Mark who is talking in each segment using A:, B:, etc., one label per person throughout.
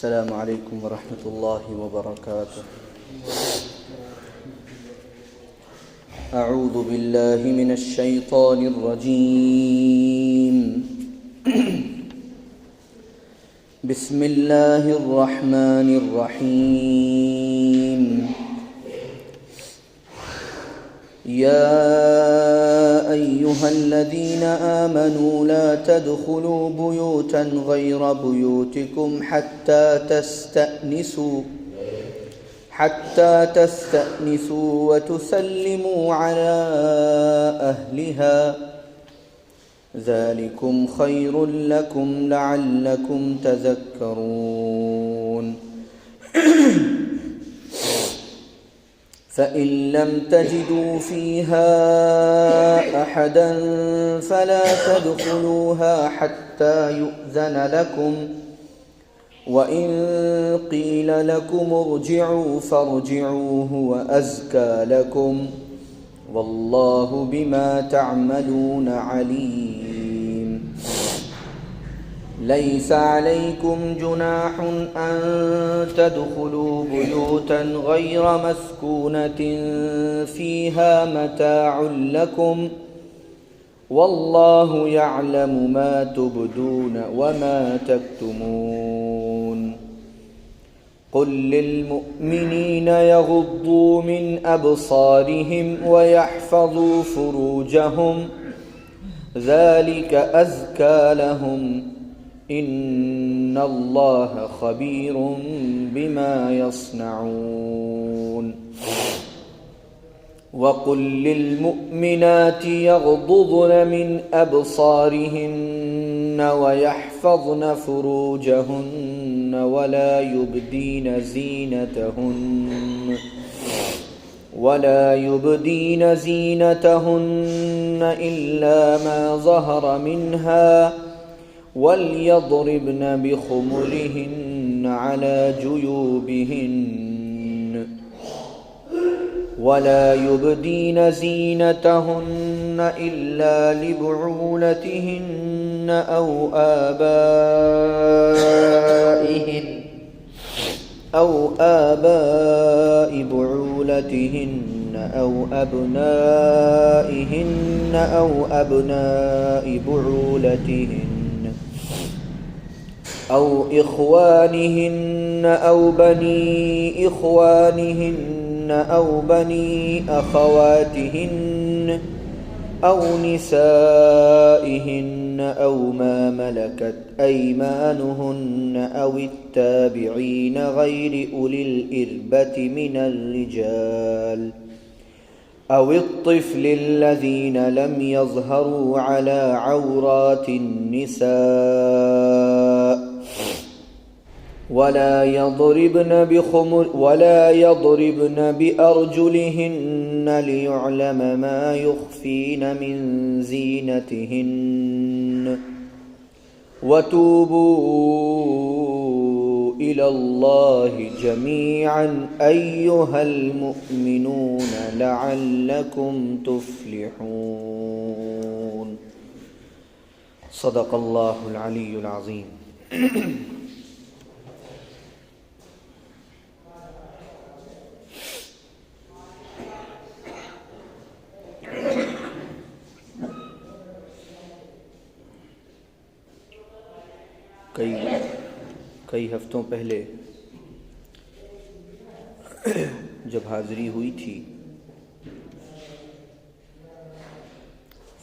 A: السلام علیکم ورحمۃ اللہ وبرکاتہ۔ اعوذ باللہ من الشیطان الرجیم، بسم اللہ الرحمن الرحیم۔ یا أيها الذين آمنوا لا تدخلوا بيوتا غير بيوتكم حتى تستأنسوا وتسلموا على أهلها ذلكم خير لكم لعلكم تذكرون۔ فإن لم تجدوا فيها أحدا فلا تدخلوها حتى يؤذن لكم، وإن قيل لكم ارجعوا فارجعوا هو أزكى لكم، والله بما تعملون عليم۔ ليس عليكم جناح أن تدخلوا بيوتا غير مسكونة فيها متاع لكم، والله يعلم ما تبدون وما تكتمون۔ قل للمؤمنين يغضوا من أبصارهم ويحفظوا فروجهم ذلك أزكى لهم، إن الله خبير بما يصنعون۔ وقل للمؤمنات يغضضن من أبصارهن ويحفظن فروجهن ولا يبدين زينتهن إلا ما ظهر منها، وليضربن بخمرهن على جيوبهن، ولا يبدين زينتهن إلا لبعولتهن أو آباء بعولتهن أو أبنائهن أو أبناء بعولتهن أو إخوانهن أو بني إخوانهن أو بني أخواتهن أو نسائهن أو ما ملكت أيمانهن أو التابعين غير أولي الإربة من الرجال أو الطفل الذين لم يظهروا على عورات النساء، ولا يضربن بأرجلهن ليعلم ما يخفين من زينتهن، وتوبوا إلى الله جميعا أيها المؤمنون لعلكم تفلحون۔ صدق الله العلي العظيم۔ کئی ہفتوں پہلے جب حاضری ہوئی تھی،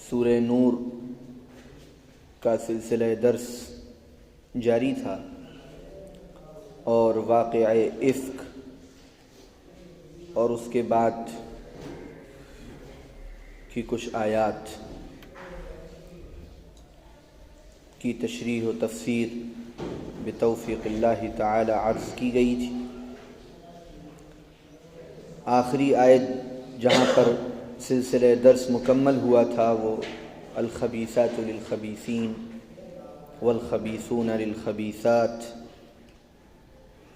A: سورہ نور کا سلسلہ درس جاری تھا، اور واقعہ افک اور اس کے بعد کی کچھ آیات کی تشریح و تفسیر بتوفیق اللہ تعالی عرض کی گئی تھی۔ آخری آیت جہاں پر سلسلہ درس مکمل ہوا تھا وہ الخبیثات للخبیثین والخبیثون للخبیثات،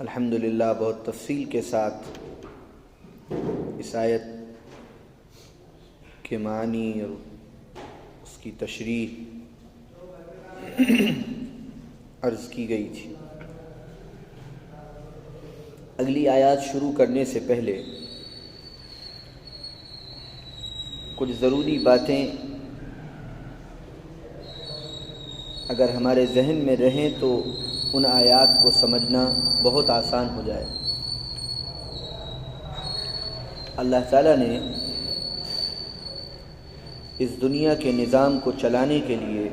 A: الحمدللہ بہت تفصیل کے ساتھ اس آیت کے معنی اور اس کی تشریح عرض کی گئی تھی۔ اگلی آیات شروع کرنے سے پہلے کچھ ضروری باتیں اگر ہمارے ذہن میں رہیں تو ان آیات کو سمجھنا بہت آسان ہو جائے۔ اللہ تعالیٰ نے اس دنیا کے نظام کو چلانے کے لیے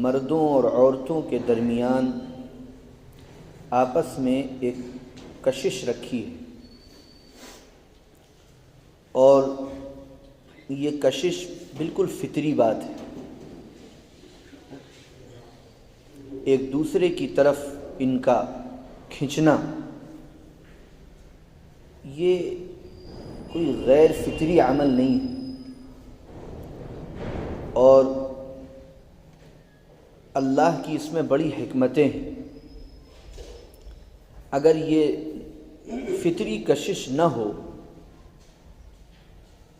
A: مردوں اور عورتوں کے درمیان آپس میں ایک کشش رکھی ہے، اور یہ کشش بالکل فطری بات ہے۔ ایک دوسرے کی طرف ان کا کھنچنا یہ کوئی غیر فطری عمل نہیں ہے، اور اللہ کی اس میں بڑی حکمتیں ہیں۔ اگر یہ فطری کشش نہ ہو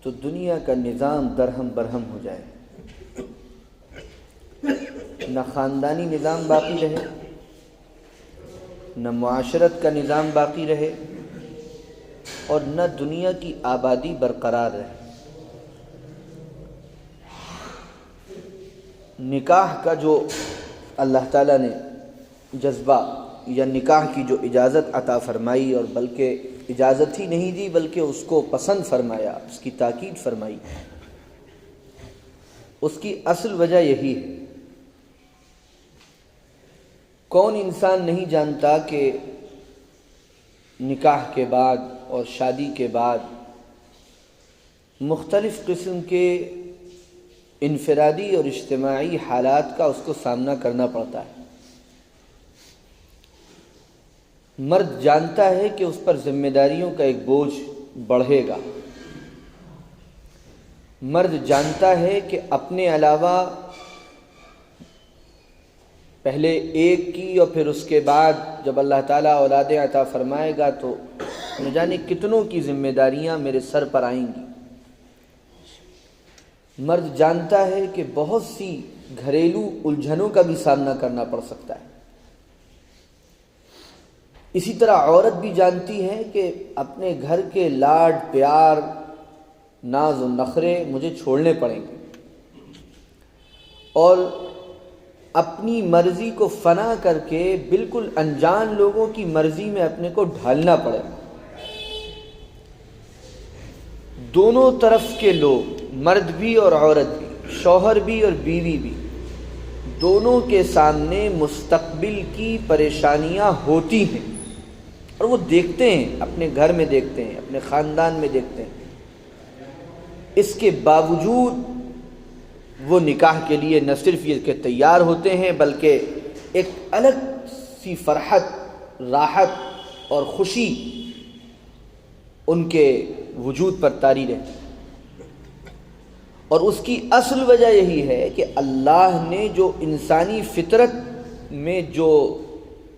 A: تو دنیا کا نظام درہم برہم ہو جائے، نہ خاندانی نظام باقی رہے، نہ معاشرت کا نظام باقی رہے، اور نہ دنیا کی آبادی برقرار رہے۔ نکاح کا جو اللہ تعالیٰ نے جذبہ یا نکاح کی جو اجازت عطا فرمائی، اور بلکہ اجازت ہی نہیں دی بلکہ اس کو پسند فرمایا، اس کی تاکید فرمائی، اس کی اصل وجہ یہی ہے۔ کون انسان نہیں جانتا کہ نکاح کے بعد اور شادی کے بعد مختلف قسم کے انفرادی اور اجتماعی حالات کا اس کو سامنا کرنا پڑتا ہے۔ مرد جانتا ہے کہ اس پر ذمہ داریوں کا ایک بوجھ بڑھے گا، مرد جانتا ہے کہ اپنے علاوہ پہلے ایک کی اور پھر اس کے بعد جب اللہ تعالیٰ اولادیں عطا فرمائے گا تو نہ جانے کتنوں کی ذمہ داریاں میرے سر پر آئیں گی۔ مرد جانتا ہے کہ بہت سی گھریلو الجھنوں کا بھی سامنا کرنا پڑ سکتا ہے۔ اسی طرح عورت بھی جانتی ہے کہ اپنے گھر کے لاڈ پیار ناز و نخرے مجھے چھوڑنے پڑیں گے، اور اپنی مرضی کو فنا کر کے بالکل انجان لوگوں کی مرضی میں اپنے کو ڈھالنا پڑے گا۔ دونوں طرف کے لوگ، مرد بھی اور عورت بھی، شوہر بھی اور بیوی بھی، دونوں کے سامنے مستقبل کی پریشانیاں ہوتی ہیں، اور وہ دیکھتے ہیں، اپنے گھر میں دیکھتے ہیں، اپنے خاندان میں دیکھتے ہیں۔ اس کے باوجود وہ نکاح کے لیے نہ صرف یہ کہ تیار ہوتے ہیں بلکہ ایک الگ سی فرحت، راحت اور خوشی ان کے وجود پر طاری رہتی ہے۔ اور اس کی اصل وجہ یہی ہے کہ اللہ نے جو انسانی فطرت میں جو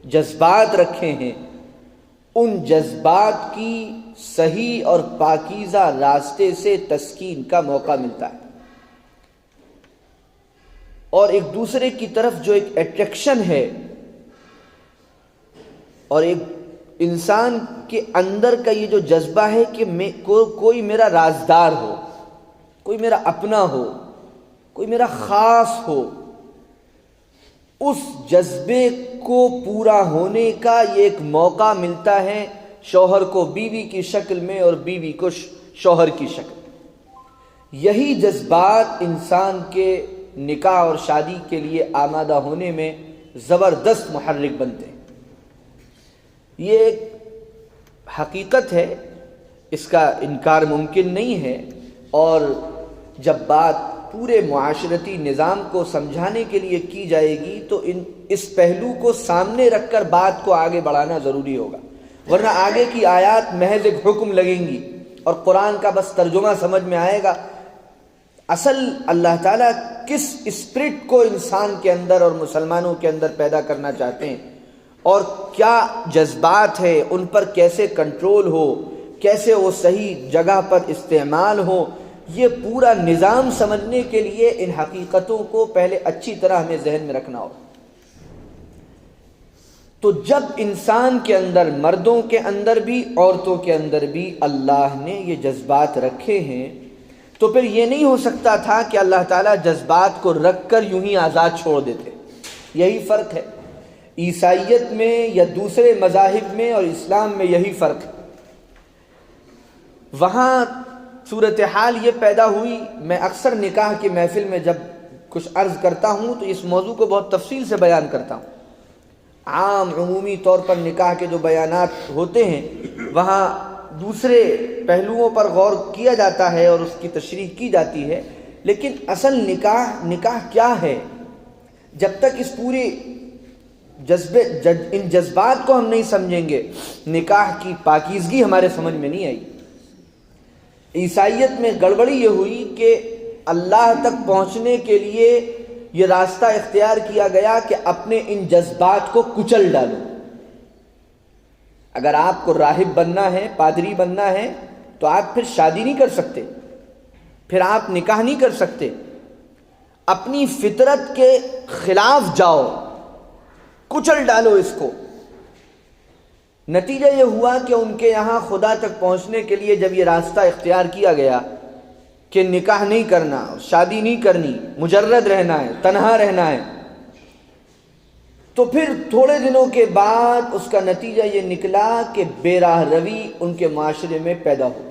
A: جذبات رکھے ہیں، ان جذبات کی صحیح اور پاکیزہ راستے سے تسکین کا موقع ملتا ہے، اور ایک دوسرے کی طرف جو ایک اٹریکشن ہے، اور ایک انسان کے اندر کا یہ جو جذبہ ہے کہ کوئی میرا رازدار ہو، کوئی میرا اپنا ہو، کوئی میرا خاص ہو، اس جذبے کو پورا ہونے کا یہ ایک موقع ملتا ہے شوہر کو بیوی کی شکل میں اور بیوی کو شوہر کی شکل۔ یہی جذبات انسان کے نکاح اور شادی کے لیے آمادہ ہونے میں زبردست محرک بنتے ہیں۔ یہ ایک حقیقت ہے، اس کا انکار ممکن نہیں ہے، اور جب بات پورے معاشرتی نظام کو سمجھانے کے لیے کی جائے گی تو اس پہلو کو سامنے رکھ کر بات کو آگے بڑھانا ضروری ہوگا، ورنہ آگے کی آیات محض ایک حکم لگیں گی اور قرآن کا بس ترجمہ سمجھ میں آئے گا۔ اصل اللہ تعالیٰ کس اسپرٹ کو انسان کے اندر اور مسلمانوں کے اندر پیدا کرنا چاہتے ہیں، اور کیا جذبات ہیں، ان پر کیسے کنٹرول ہو، کیسے وہ صحیح جگہ پر استعمال ہو، یہ پورا نظام سمجھنے کے لیے ان حقیقتوں کو پہلے اچھی طرح ہمیں ذہن میں رکھنا ہوگا۔ تو جب انسان کے اندر، مردوں کے اندر بھی عورتوں کے اندر بھی اللہ نے یہ جذبات رکھے ہیں، تو پھر یہ نہیں ہو سکتا تھا کہ اللہ تعالیٰ جذبات کو رکھ کر یوں ہی آزاد چھوڑ دیتے۔ یہی فرق ہے عیسائیت میں یا دوسرے مذاہب میں اور اسلام میں، یہی فرق ہے۔ وہاں صورتحال یہ پیدا ہوئی، میں اکثر نکاح کی محفل میں جب کچھ عرض کرتا ہوں تو اس موضوع کو بہت تفصیل سے بیان کرتا ہوں۔ عام عمومی طور پر نکاح کے جو بیانات ہوتے ہیں وہاں دوسرے پہلوؤں پر غور کیا جاتا ہے اور اس کی تشریح کی جاتی ہے، لیکن اصل نکاح کیا ہے، جب تک اس پورے ان جذبات کو ہم نہیں سمجھیں گے، نکاح کی پاکیزگی ہمارے سمجھ میں نہیں آئی۔ عیسائیت میں گڑبڑی یہ ہوئی کہ اللہ تک پہنچنے کے لیے یہ راستہ اختیار کیا گیا کہ اپنے ان جذبات کو کچل ڈالو۔ اگر آپ کو راہب بننا ہے، پادری بننا ہے، تو آپ پھر شادی نہیں کر سکتے، پھر آپ نکاح نہیں کر سکتے، اپنی فطرت کے خلاف جاؤ، کچل ڈالو اس کو۔ نتیجہ یہ ہوا کہ ان کے یہاں خدا تک پہنچنے کے لیے جب یہ راستہ اختیار کیا گیا کہ نکاح نہیں کرنا، شادی نہیں کرنی، مجرد رہنا ہے، تنہا رہنا ہے، تو پھر تھوڑے دنوں کے بعد اس کا نتیجہ یہ نکلا کہ بے راہ روی ان کے معاشرے میں پیدا ہوئی۔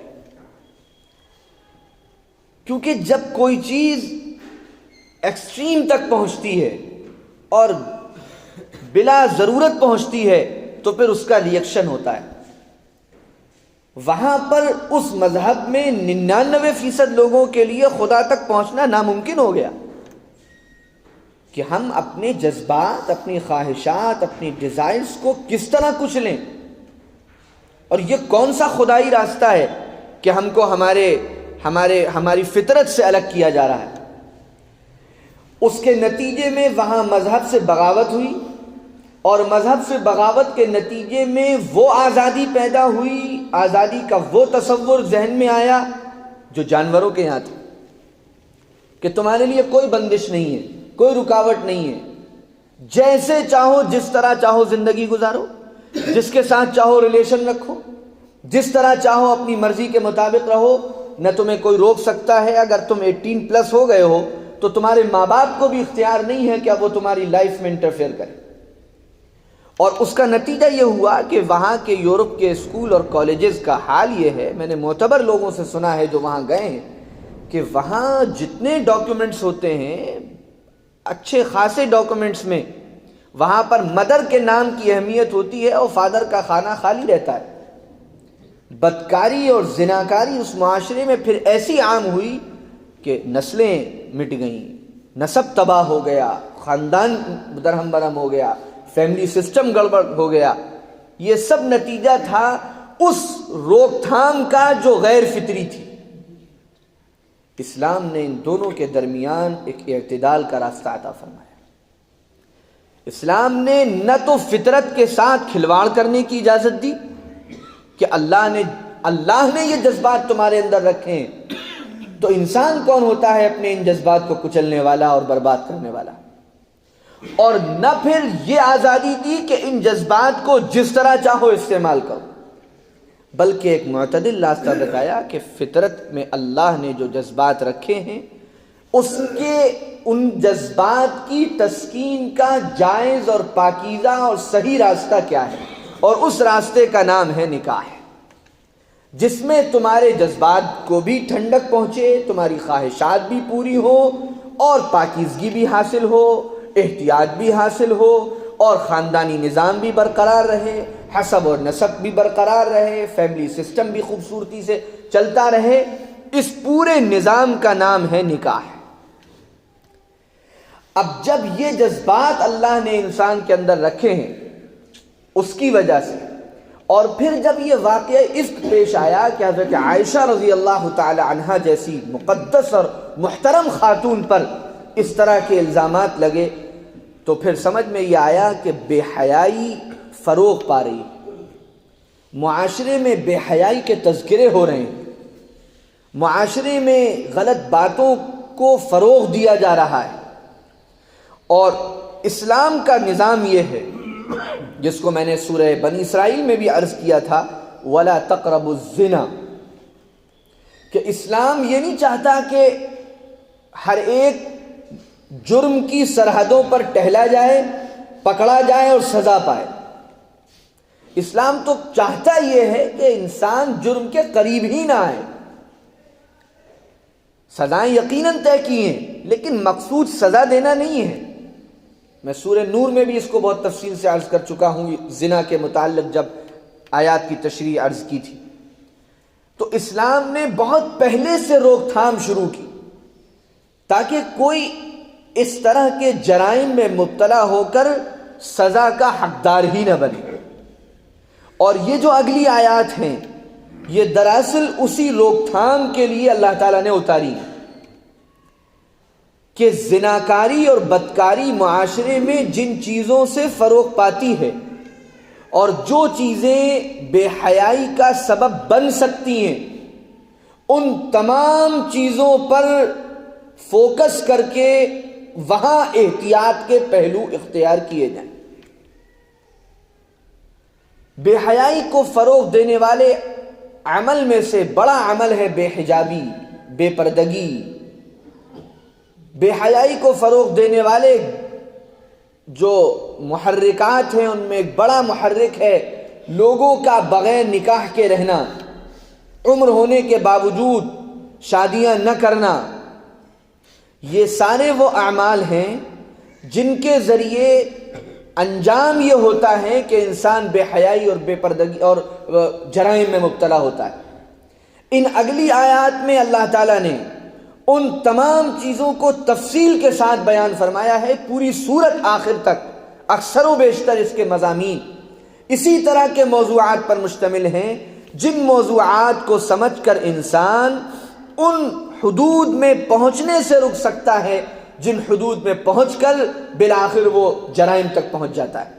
A: کیونکہ جب کوئی چیز ایکسٹریم تک پہنچتی ہے اور بلا ضرورت پہنچتی ہے تو پھر اس کا ریئیکشن ہوتا ہے۔ وہاں پر اس مذہب میں 99% لوگوں کے لیے خدا تک پہنچنا ناممکن ہو گیا کہ ہم اپنے جذبات، اپنی خواہشات، اپنی ڈیزائرز کو کس طرح کچلیں، اور یہ کون سا خدائی راستہ ہے کہ ہم کو ہماری فطرت سے الگ کیا جا رہا ہے۔ اس کے نتیجے میں وہاں مذہب سے بغاوت ہوئی، اور مذہب سے بغاوت کے نتیجے میں وہ آزادی پیدا ہوئی، آزادی کا وہ تصور ذہن میں آیا جو جانوروں کے یہاں تھا، کہ تمہارے لیے کوئی بندش نہیں ہے، کوئی رکاوٹ نہیں ہے، جیسے چاہو جس طرح چاہو زندگی گزارو، جس کے ساتھ چاہو ریلیشن رکھو، جس طرح چاہو اپنی مرضی کے مطابق رہو، نہ تمہیں کوئی روک سکتا ہے۔ اگر تم 18+ ہو گئے ہو تو تمہارے ماں باپ کو بھی اختیار نہیں ہے کہ اب وہ تمہاری لائف میں انٹرفیئر کرے۔ اور اس کا نتیجہ یہ ہوا کہ وہاں کے یورپ کے اسکول اور کالجز کا حال یہ ہے، میں نے معتبر لوگوں سے سنا ہے جو وہاں گئے ہیں، کہ وہاں جتنے ڈاکیومنٹس ہوتے ہیں، اچھے خاصے ڈاکیومنٹس میں وہاں پر مدر کے نام کی اہمیت ہوتی ہے اور فادر کا خانہ خالی رہتا ہے۔ بدکاری اور زناکاری اس معاشرے میں پھر ایسی عام ہوئی کہ نسلیں مٹ گئیں، نسب تباہ ہو گیا، خاندان درہم برہم ہو گیا، فیملی سسٹم گڑبڑ ہو گیا۔ یہ سب نتیجہ تھا اس روک تھام کا جو غیر فطری تھی۔ اسلام نے ان دونوں کے درمیان ایک اعتدال کا راستہ عطا فرمایا۔ اسلام نے نہ تو فطرت کے ساتھ کھلواڑ کرنے کی اجازت دی کہ اللہ نے یہ جذبات تمہارے اندر رکھے ہیں، تو انسان کون ہوتا ہے اپنے ان جذبات کو کچلنے والا اور برباد کرنے والا، اور نہ پھر یہ آزادی دی کہ ان جذبات کو جس طرح چاہو استعمال کرو، بلکہ ایک معتدل راستہ بتایا کہ فطرت میں اللہ نے جو جذبات رکھے ہیں ان جذبات کی تسکین کا جائز اور پاکیزہ اور صحیح راستہ کیا ہے، اور اس راستے کا نام ہے نکاح، جس میں تمہارے جذبات کو بھی ٹھنڈک پہنچے، تمہاری خواہشات بھی پوری ہو، اور پاکیزگی بھی حاصل ہو، احتیاط بھی حاصل ہو، اور خاندانی نظام بھی برقرار رہے، حسب اور نسب بھی برقرار رہے، فیملی سسٹم بھی خوبصورتی سے چلتا رہے۔ اس پورے نظام کا نام ہے نکاح۔ اب جب یہ جذبات اللہ نے انسان کے اندر رکھے ہیں اس کی وجہ سے، اور پھر جب یہ واقعہ عفق پیش آیا کہ حضرت عائشہ رضی اللہ تعالی عنہا جیسی مقدس اور محترم خاتون پر اس طرح کے الزامات لگے، تو پھر سمجھ میں یہ آیا کہ بے حیائی فروغ پا رہی ہے، معاشرے میں بے حیائی کے تذکرے ہو رہے ہیں، معاشرے میں غلط باتوں کو فروغ دیا جا رہا ہے، اور اسلام کا نظام یہ ہے جس کو میں نے سورہ بنی اسرائیل میں بھی عرض کیا تھا، وَلَا تَقْرَبُوا الزِّنَا، کہ اسلام یہ نہیں چاہتا کہ ہر ایک جرم کی سرحدوں پر ٹہلا جائے، پکڑا جائے اور سزا پائے۔ اسلام تو چاہتا یہ ہے کہ انسان جرم کے قریب ہی نہ آئے۔ سزائیں یقیناً طے کی ہیں، لیکن مقصود سزا دینا نہیں ہے۔ میں سورہ نور میں بھی اس کو بہت تفصیل سے عرض کر چکا ہوں، زنا کے متعلق جب آیات کی تشریح عرض کی تھی۔ تو اسلام نے بہت پہلے سے روک تھام شروع کی تاکہ کوئی اس طرح کے جرائم میں مبتلا ہو کر سزا کا حقدار ہی نہ بنے۔ اور یہ جو اگلی آیات ہیں، یہ دراصل اسی روک تھام کے لیے اللہ تعالیٰ نے اتاری کہ زناکاری اور بدکاری معاشرے میں جن چیزوں سے فروغ پاتی ہے اور جو چیزیں بے حیائی کا سبب بن سکتی ہیں، ان تمام چیزوں پر فوکس کر کے وہاں احتیاط کے پہلو اختیار کیے جائیں۔ بے حیائی کو فروغ دینے والے عمل میں سے بڑا عمل ہے بے حجابی، بے پردگی۔ بے حیائی کو فروغ دینے والے جو محرکات ہیں، ان میں ایک بڑا محرک ہے لوگوں کا بغیر نکاح کے رہنا، عمر ہونے کے باوجود شادیاں نہ کرنا۔ یہ سارے وہ اعمال ہیں جن کے ذریعے انجام یہ ہوتا ہے کہ انسان بے حیائی اور بے پردگی اور جرائم میں مبتلا ہوتا ہے۔ ان اگلی آیات میں اللہ تعالیٰ نے ان تمام چیزوں کو تفصیل کے ساتھ بیان فرمایا ہے۔ پوری سورت آخر تک اکثر و بیشتر اس کے مضامین اسی طرح کے موضوعات پر مشتمل ہیں، جن موضوعات کو سمجھ کر انسان ان حدود میں پہنچنے سے رک سکتا ہے جن حدود میں پہنچ کر بالآخر وہ جرائم تک پہنچ جاتا ہے۔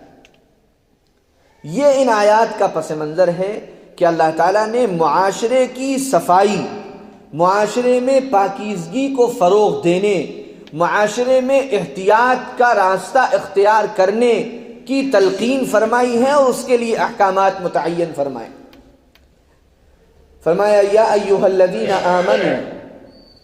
A: یہ ان آیات کا پس منظر ہے کہ اللہ تعالیٰ نے معاشرے کی صفائی، معاشرے میں پاکیزگی کو فروغ دینے، معاشرے میں احتیاط کا راستہ اختیار کرنے کی تلقین فرمائی ہے اور اس کے لیے احکامات متعین فرمائے۔ فرمایا یا ایھا الذین آمنوا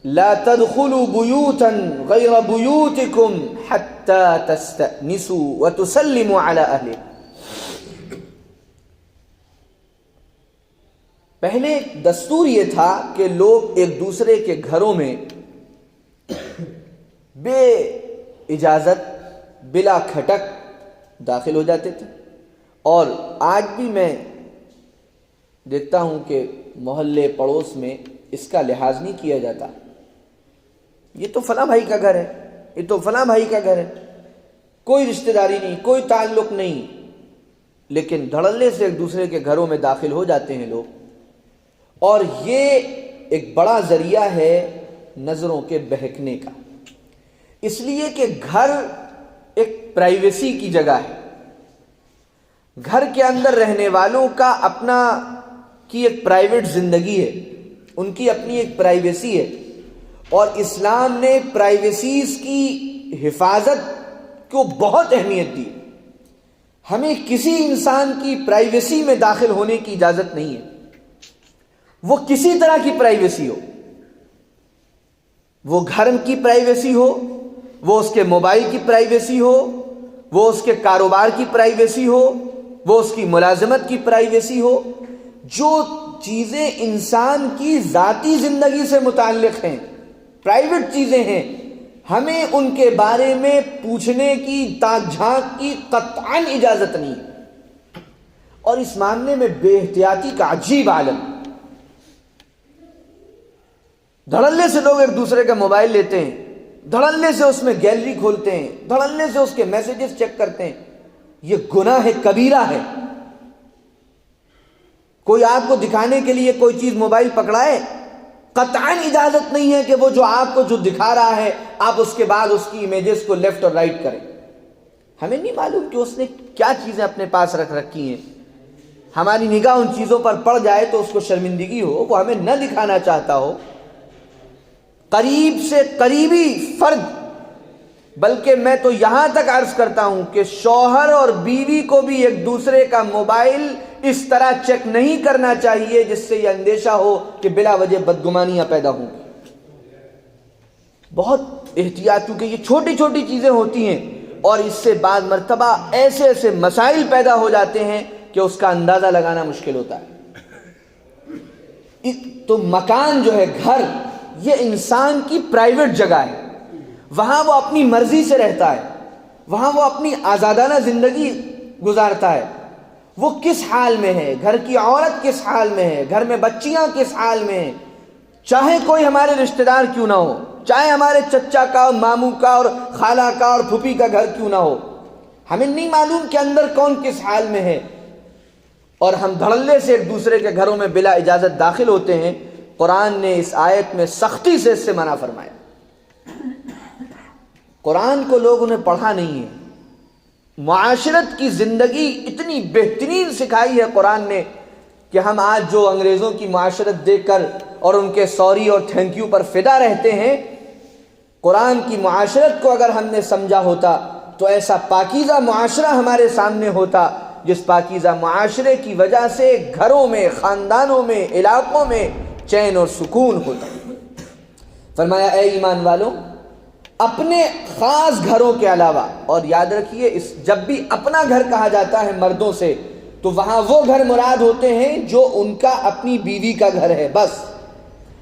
A: لا تدخلوا بیوتا غیر بیوتکم حتی تستأنسوا وتسلموا علی اہلها۔ پہلے دستور یہ تھا کہ لوگ ایک دوسرے کے گھروں میں بے اجازت بلا کھٹک داخل ہو جاتے تھے، اور آج بھی میں دیکھتا ہوں کہ محلے پڑوس میں اس کا لحاظ نہیں کیا جاتا۔ یہ تو فلاں بھائی کا گھر ہے، یہ تو فلاں بھائی کا گھر ہے، کوئی رشتہ داری نہیں، کوئی تعلق نہیں، لیکن دھڑلے سے ایک دوسرے کے گھروں میں داخل ہو جاتے ہیں لوگ۔ اور یہ ایک بڑا ذریعہ ہے نظروں کے بہکنے کا، اس لیے کہ گھر ایک پرائیویسی کی جگہ ہے۔ گھر کے اندر رہنے والوں کا اپنا کی ایک پرائیویٹ زندگی ہے، ان کی اپنی ایک پرائیویسی ہے، اور اسلام نے پرائیویسیز کی حفاظت کو بہت اہمیت دی۔ ہمیں کسی انسان کی پرائیویسی میں داخل ہونے کی اجازت نہیں ہے، وہ کسی طرح کی پرائیویسی ہو، وہ گھر کی پرائیویسی ہو، وہ اس کے موبائل کی پرائیویسی ہو، وہ اس کے کاروبار کی پرائیویسی ہو، وہ اس کی ملازمت کی پرائیویسی ہو۔ جو چیزیں انسان کی ذاتی زندگی سے متعلق ہیں، پرائیویٹ چیزیں ہیں، ہمیں ان کے بارے میں پوچھنے کی، تاک جھانک کی قطعاً اجازت نہیں۔ اور اس معاملے میں بے احتیاطی کا عجیب عالم، دھڑلے سے لوگ ایک دوسرے کا موبائل لیتے ہیں، دھڑلے سے اس میں گیلری کھولتے ہیں، دھڑلے سے اس کے میسیجز چیک کرتے ہیں۔ یہ گناہ کبیرہ ہے۔ کوئی آپ کو دکھانے کے لیے کوئی چیز موبائل پکڑائے، قطعاً اجازت نہیں ہے کہ وہ جو آپ کو جو دکھا رہا ہے آپ اس کے بعد اس کی امیجز کو لیفٹ اور رائٹ کریں۔ ہمیں نہیں معلوم کہ اس نے کیا چیزیں اپنے پاس رکھ رکھی ہیں، ہماری نگاہ ان چیزوں پر پڑ جائے تو اس کو شرمندگی ہو، وہ ہمیں نہ دکھانا چاہتا ہو۔ قریب سے قریبی فرد بلکہ میں تو یہاں تک عرض کرتا ہوں کہ شوہر اور بیوی کو بھی ایک دوسرے کا موبائل اس طرح چیک نہیں کرنا چاہیے جس سے یہ اندیشہ ہو کہ بلا وجہ بدگمانیاں پیدا ہوں گی۔ بہت احتیاط، کیونکہ یہ چھوٹی چھوٹی چیزیں ہوتی ہیں اور اس سے بعض مرتبہ ایسے ایسے مسائل پیدا ہو جاتے ہیں کہ اس کا اندازہ لگانا مشکل ہوتا ہے۔ تو مکان جو ہے، گھر، یہ انسان کی پرائیویٹ جگہ ہے، وہاں وہ اپنی مرضی سے رہتا ہے، وہاں وہ اپنی آزادانہ زندگی گزارتا ہے۔ وہ کس حال میں ہے، گھر کی عورت کس حال میں ہے، گھر میں بچیاں کس حال میں ہیں، چاہے کوئی ہمارے رشتہ دار کیوں نہ ہو، چاہے ہمارے چچا کا اور ماموں کا اور خالہ کا اور پھوپھی کا گھر کیوں نہ ہو، ہمیں نہیں معلوم کہ اندر کون کس حال میں ہے، اور ہم دھڑلے سے ایک دوسرے کے گھروں میں بلا اجازت داخل ہوتے ہیں۔ قرآن نے اس آیت میں سختی سے اس سے منع فرمایا۔ قرآن کو لوگوں نے پڑھا نہیں ہے۔ معاشرت کی زندگی اتنی بہترین سکھائی ہے قرآن نے کہ ہم آج جو انگریزوں کی معاشرت دیکھ کر اور ان کے سوری اور تھینک یو پر فدا رہتے ہیں، قرآن کی معاشرت کو اگر ہم نے سمجھا ہوتا تو ایسا پاکیزہ معاشرہ ہمارے سامنے ہوتا جس پاکیزہ معاشرے کی وجہ سے گھروں میں، خاندانوں میں، علاقوں میں چین اور سکون ہوتا۔ فرمایا اے ایمان والو، اپنے خاص گھروں کے علاوہ، اور یاد رکھیے جب بھی اپنا گھر کہا جاتا ہے مردوں سے تو وہاں وہ گھر مراد ہوتے ہیں جو ان کا اپنی بیوی کا گھر ہے بس۔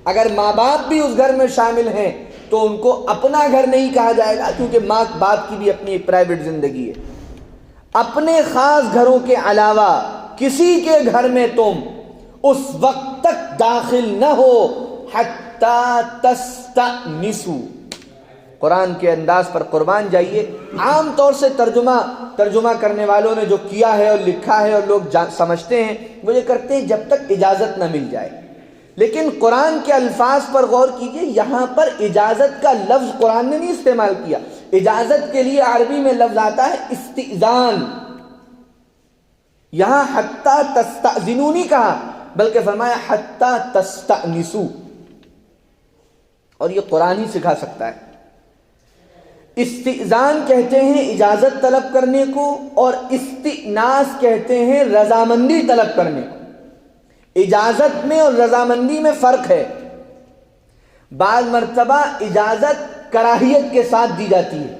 A: اگر ماں باپ بھی اس گھر میں شامل ہیں تو ان کو اپنا گھر نہیں کہا جائے گا، کیونکہ ماں باپ کی بھی اپنی ایک پرائیویٹ زندگی ہے۔ اپنے خاص گھروں کے علاوہ کسی کے گھر میں تم اس وقت تک داخل نہ ہو حتی تستأنسوا۔ قرآن کے انداز پر قربان جائیے، عام طور سے ترجمہ کرنے والوں نے جو کیا ہے اور لکھا ہے اور لوگ سمجھتے ہیں وہ یہ کرتے ہیں جب تک اجازت نہ مل جائے، لیکن قرآن کے الفاظ پر غور کیجئے، یہاں پر اجازت کا لفظ قرآن نے نہیں استعمال کیا۔ اجازت کے لیے عربی میں لفظ آتا ہے استئذان، یہاں حتی تستأذنوا نہیں کہا بلکہ فرمایا حتی تستأنسوا، اور یہ قرآن ہی سکھا سکتا ہے۔ استئذان کہتے ہیں اجازت طلب کرنے کو، اور استئناس کہتے ہیں رضامندی طلب کرنے کو۔ اجازت میں اور رضامندی میں فرق ہے۔ بعض مرتبہ اجازت کراہیت کے ساتھ دی جاتی ہے،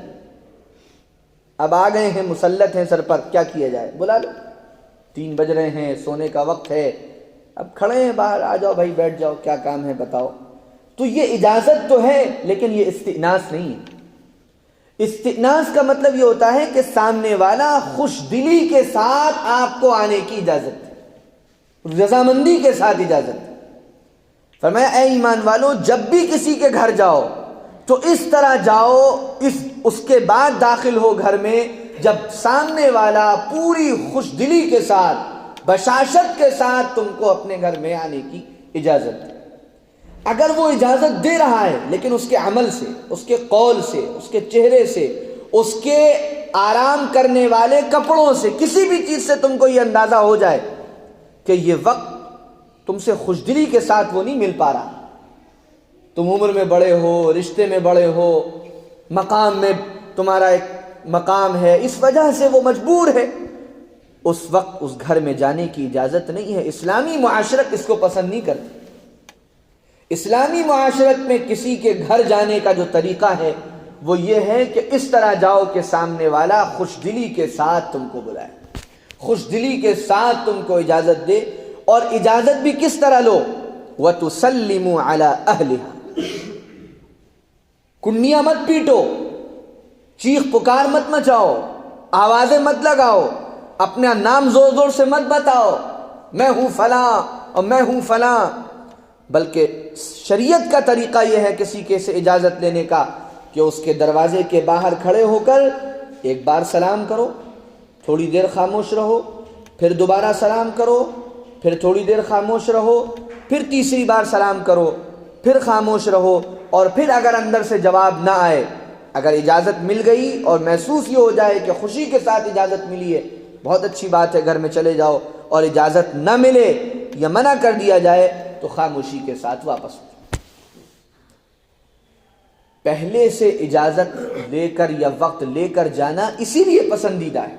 A: اب آ گئے ہیں، مسلط ہیں سر پر، کیا کیا جائے، بلا لو، 3 بج رہے ہیں، سونے کا وقت ہے، اب کھڑے ہیں باہر، آ جاؤ بھائی، بیٹھ جاؤ، کیا کام ہے بتاؤ۔ تو یہ اجازت تو ہے لیکن یہ استئناس نہیں ہے۔ استئناس کا مطلب یہ ہوتا ہے کہ سامنے والا خوش دلی کے ساتھ آپ کو آنے کی اجازت ہے، رضامندی کے ساتھ اجازت ہے۔ فرمایا اے ایمان والو، جب بھی کسی کے گھر جاؤ تو اس طرح جاؤ، اس کے بعد داخل ہو گھر میں جب سامنے والا پوری خوش دلی کے ساتھ، بشاشت کے ساتھ تم کو اپنے گھر میں آنے کی اجازت ہے۔ اگر وہ اجازت دے رہا ہے لیکن اس کے عمل سے، اس کے قول سے، اس کے چہرے سے، اس کے آرام کرنے والے کپڑوں سے، کسی بھی چیز سے تم کو یہ اندازہ ہو جائے کہ یہ وقت تم سے خوش دلی کے ساتھ وہ نہیں مل پا رہا، تم عمر میں بڑے ہو، رشتے میں بڑے ہو، مقام میں تمہارا ایک مقام ہے، اس وجہ سے وہ مجبور ہے، اس وقت اس گھر میں جانے کی اجازت نہیں ہے۔ اسلامی معاشرت اس کو پسند نہیں کرتی۔ اسلامی معاشرت میں کسی کے گھر جانے کا جو طریقہ ہے وہ یہ ہے کہ اس طرح جاؤ کہ سامنے والا خوش دلی کے ساتھ تم کو بلائے، خوش دلی کے ساتھ تم کو اجازت دے، اور اجازت بھی کس طرح لو، وَتُسَلِّمُوا عَلَىٰ أَهْلِهَا، کنڈیاں مت پیٹو، چیخ پکار مت مچاؤ، آوازیں مت لگاؤ، اپنا نام زور زور سے مت بتاؤ، میں ہوں فلاں اور میں ہوں فلاں، بلکہ شریعت کا طریقہ یہ ہے کسی کے سے اجازت لینے کا کہ اس کے دروازے کے باہر کھڑے ہو کر ایک بار سلام کرو، تھوڑی دیر خاموش رہو، پھر دوبارہ سلام کرو، پھر تھوڑی دیر خاموش رہو، پھر تیسری بار سلام کرو، پھر خاموش رہو، اور پھر اگر اندر سے جواب نہ آئے، اگر اجازت مل گئی اور محسوس یہ ہو جائے کہ خوشی کے ساتھ اجازت ملی ہے، بہت اچھی بات ہے، گھر میں چلے جاؤ، اور اجازت نہ ملے یا منع کر دیا جائے تو خاموشی کے ساتھ واپس ہو۔ پہلے سے اجازت لے کر یا وقت لے کر جانا اسی لیے پسندیدہ ہے۔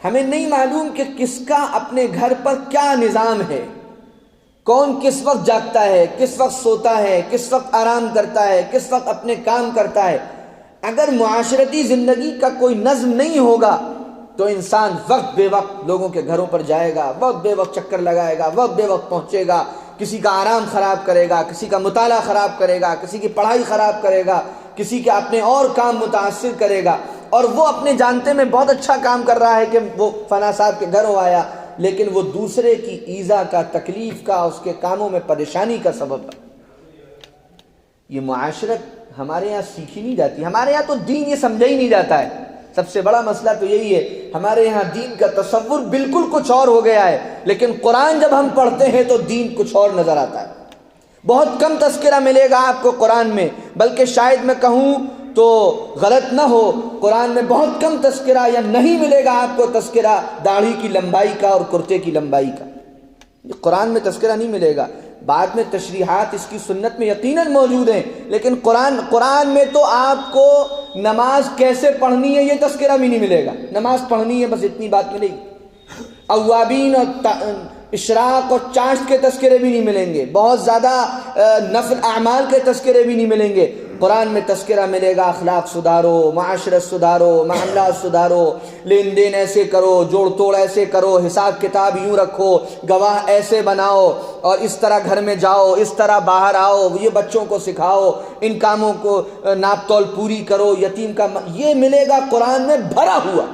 A: ہمیں نہیں معلوم کہ کس کا اپنے گھر پر کیا نظام ہے، کون کس وقت جاگتا ہے، کس وقت سوتا ہے، کس وقت آرام کرتا ہے، کس وقت اپنے کام کرتا ہے۔ اگر معاشرتی زندگی کا کوئی نظم نہیں ہوگا تو انسان وقت بے وقت لوگوں کے گھروں پر جائے گا، وقت بے وقت چکر لگائے گا، وقت بے وقت پہنچے گا، کسی کا آرام خراب کرے گا، کسی کا مطالعہ خراب کرے گا، کسی کی پڑھائی خراب کرے گا، کسی کے اپنے اور کام متاثر کرے گا، اور وہ اپنے جانتے میں بہت اچھا کام کر رہا ہے کہ وہ فلاں صاحب کے گھر ہو آیا، لیکن وہ دوسرے کی ایذا کا، تکلیف کا، اس کے کاموں میں پریشانی کا سبب ہے۔ یہ معاشرت ہمارے یہاں سیکھی نہیں جاتی، ہمارے یہاں تو دین یہ سمجھا ہی نہیں جاتا ہے۔ سب سے بڑا مسئلہ تو یہی ہے، ہمارے یہاں دین کا تصور بالکل کچھ اور ہو گیا ہے، لیکن قرآن جب ہم پڑھتے ہیں تو دین کچھ اور نظر آتا ہے۔ بہت کم تذکرہ ملے گا آپ کو قرآن میں، بلکہ شاید میں کہوں تو غلط نہ ہو، قرآن میں بہت کم تذکرہ یا نہیں ملے گا آپ کو تذکرہ داڑھی کی لمبائی کا اور کرتے کی لمبائی کا۔ قرآن میں تذکرہ نہیں ملے گا، بعد میں تشریحات اس کی سنت میں یقیناً موجود ہیں، لیکن قرآن میں تو آپ کو نماز کیسے پڑھنی ہے یہ تذکرہ بھی نہیں ملے گا۔ نماز پڑھنی ہے بس اتنی بات ملے گی۔ اوابین اور اشراق اور چاشت کے تذکرے بھی نہیں ملیں گے، بہت زیادہ نفل اعمال کے تذکرے بھی نہیں ملیں گے۔ قرآن میں تذکرہ ملے گا اخلاق سدھارو، معاشرت سدھارو، معاملات سدھارو، لین دین ایسے کرو، جوڑ توڑ ایسے کرو، حساب کتاب یوں رکھو، گواہ ایسے بناؤ، اور اس طرح گھر میں جاؤ، اس طرح باہر آؤ، یہ بچوں کو سکھاؤ، ان کاموں کو ناپ تول پوری کرو، یتیم کا یہ ملے گا قرآن میں بھرا ہوا۔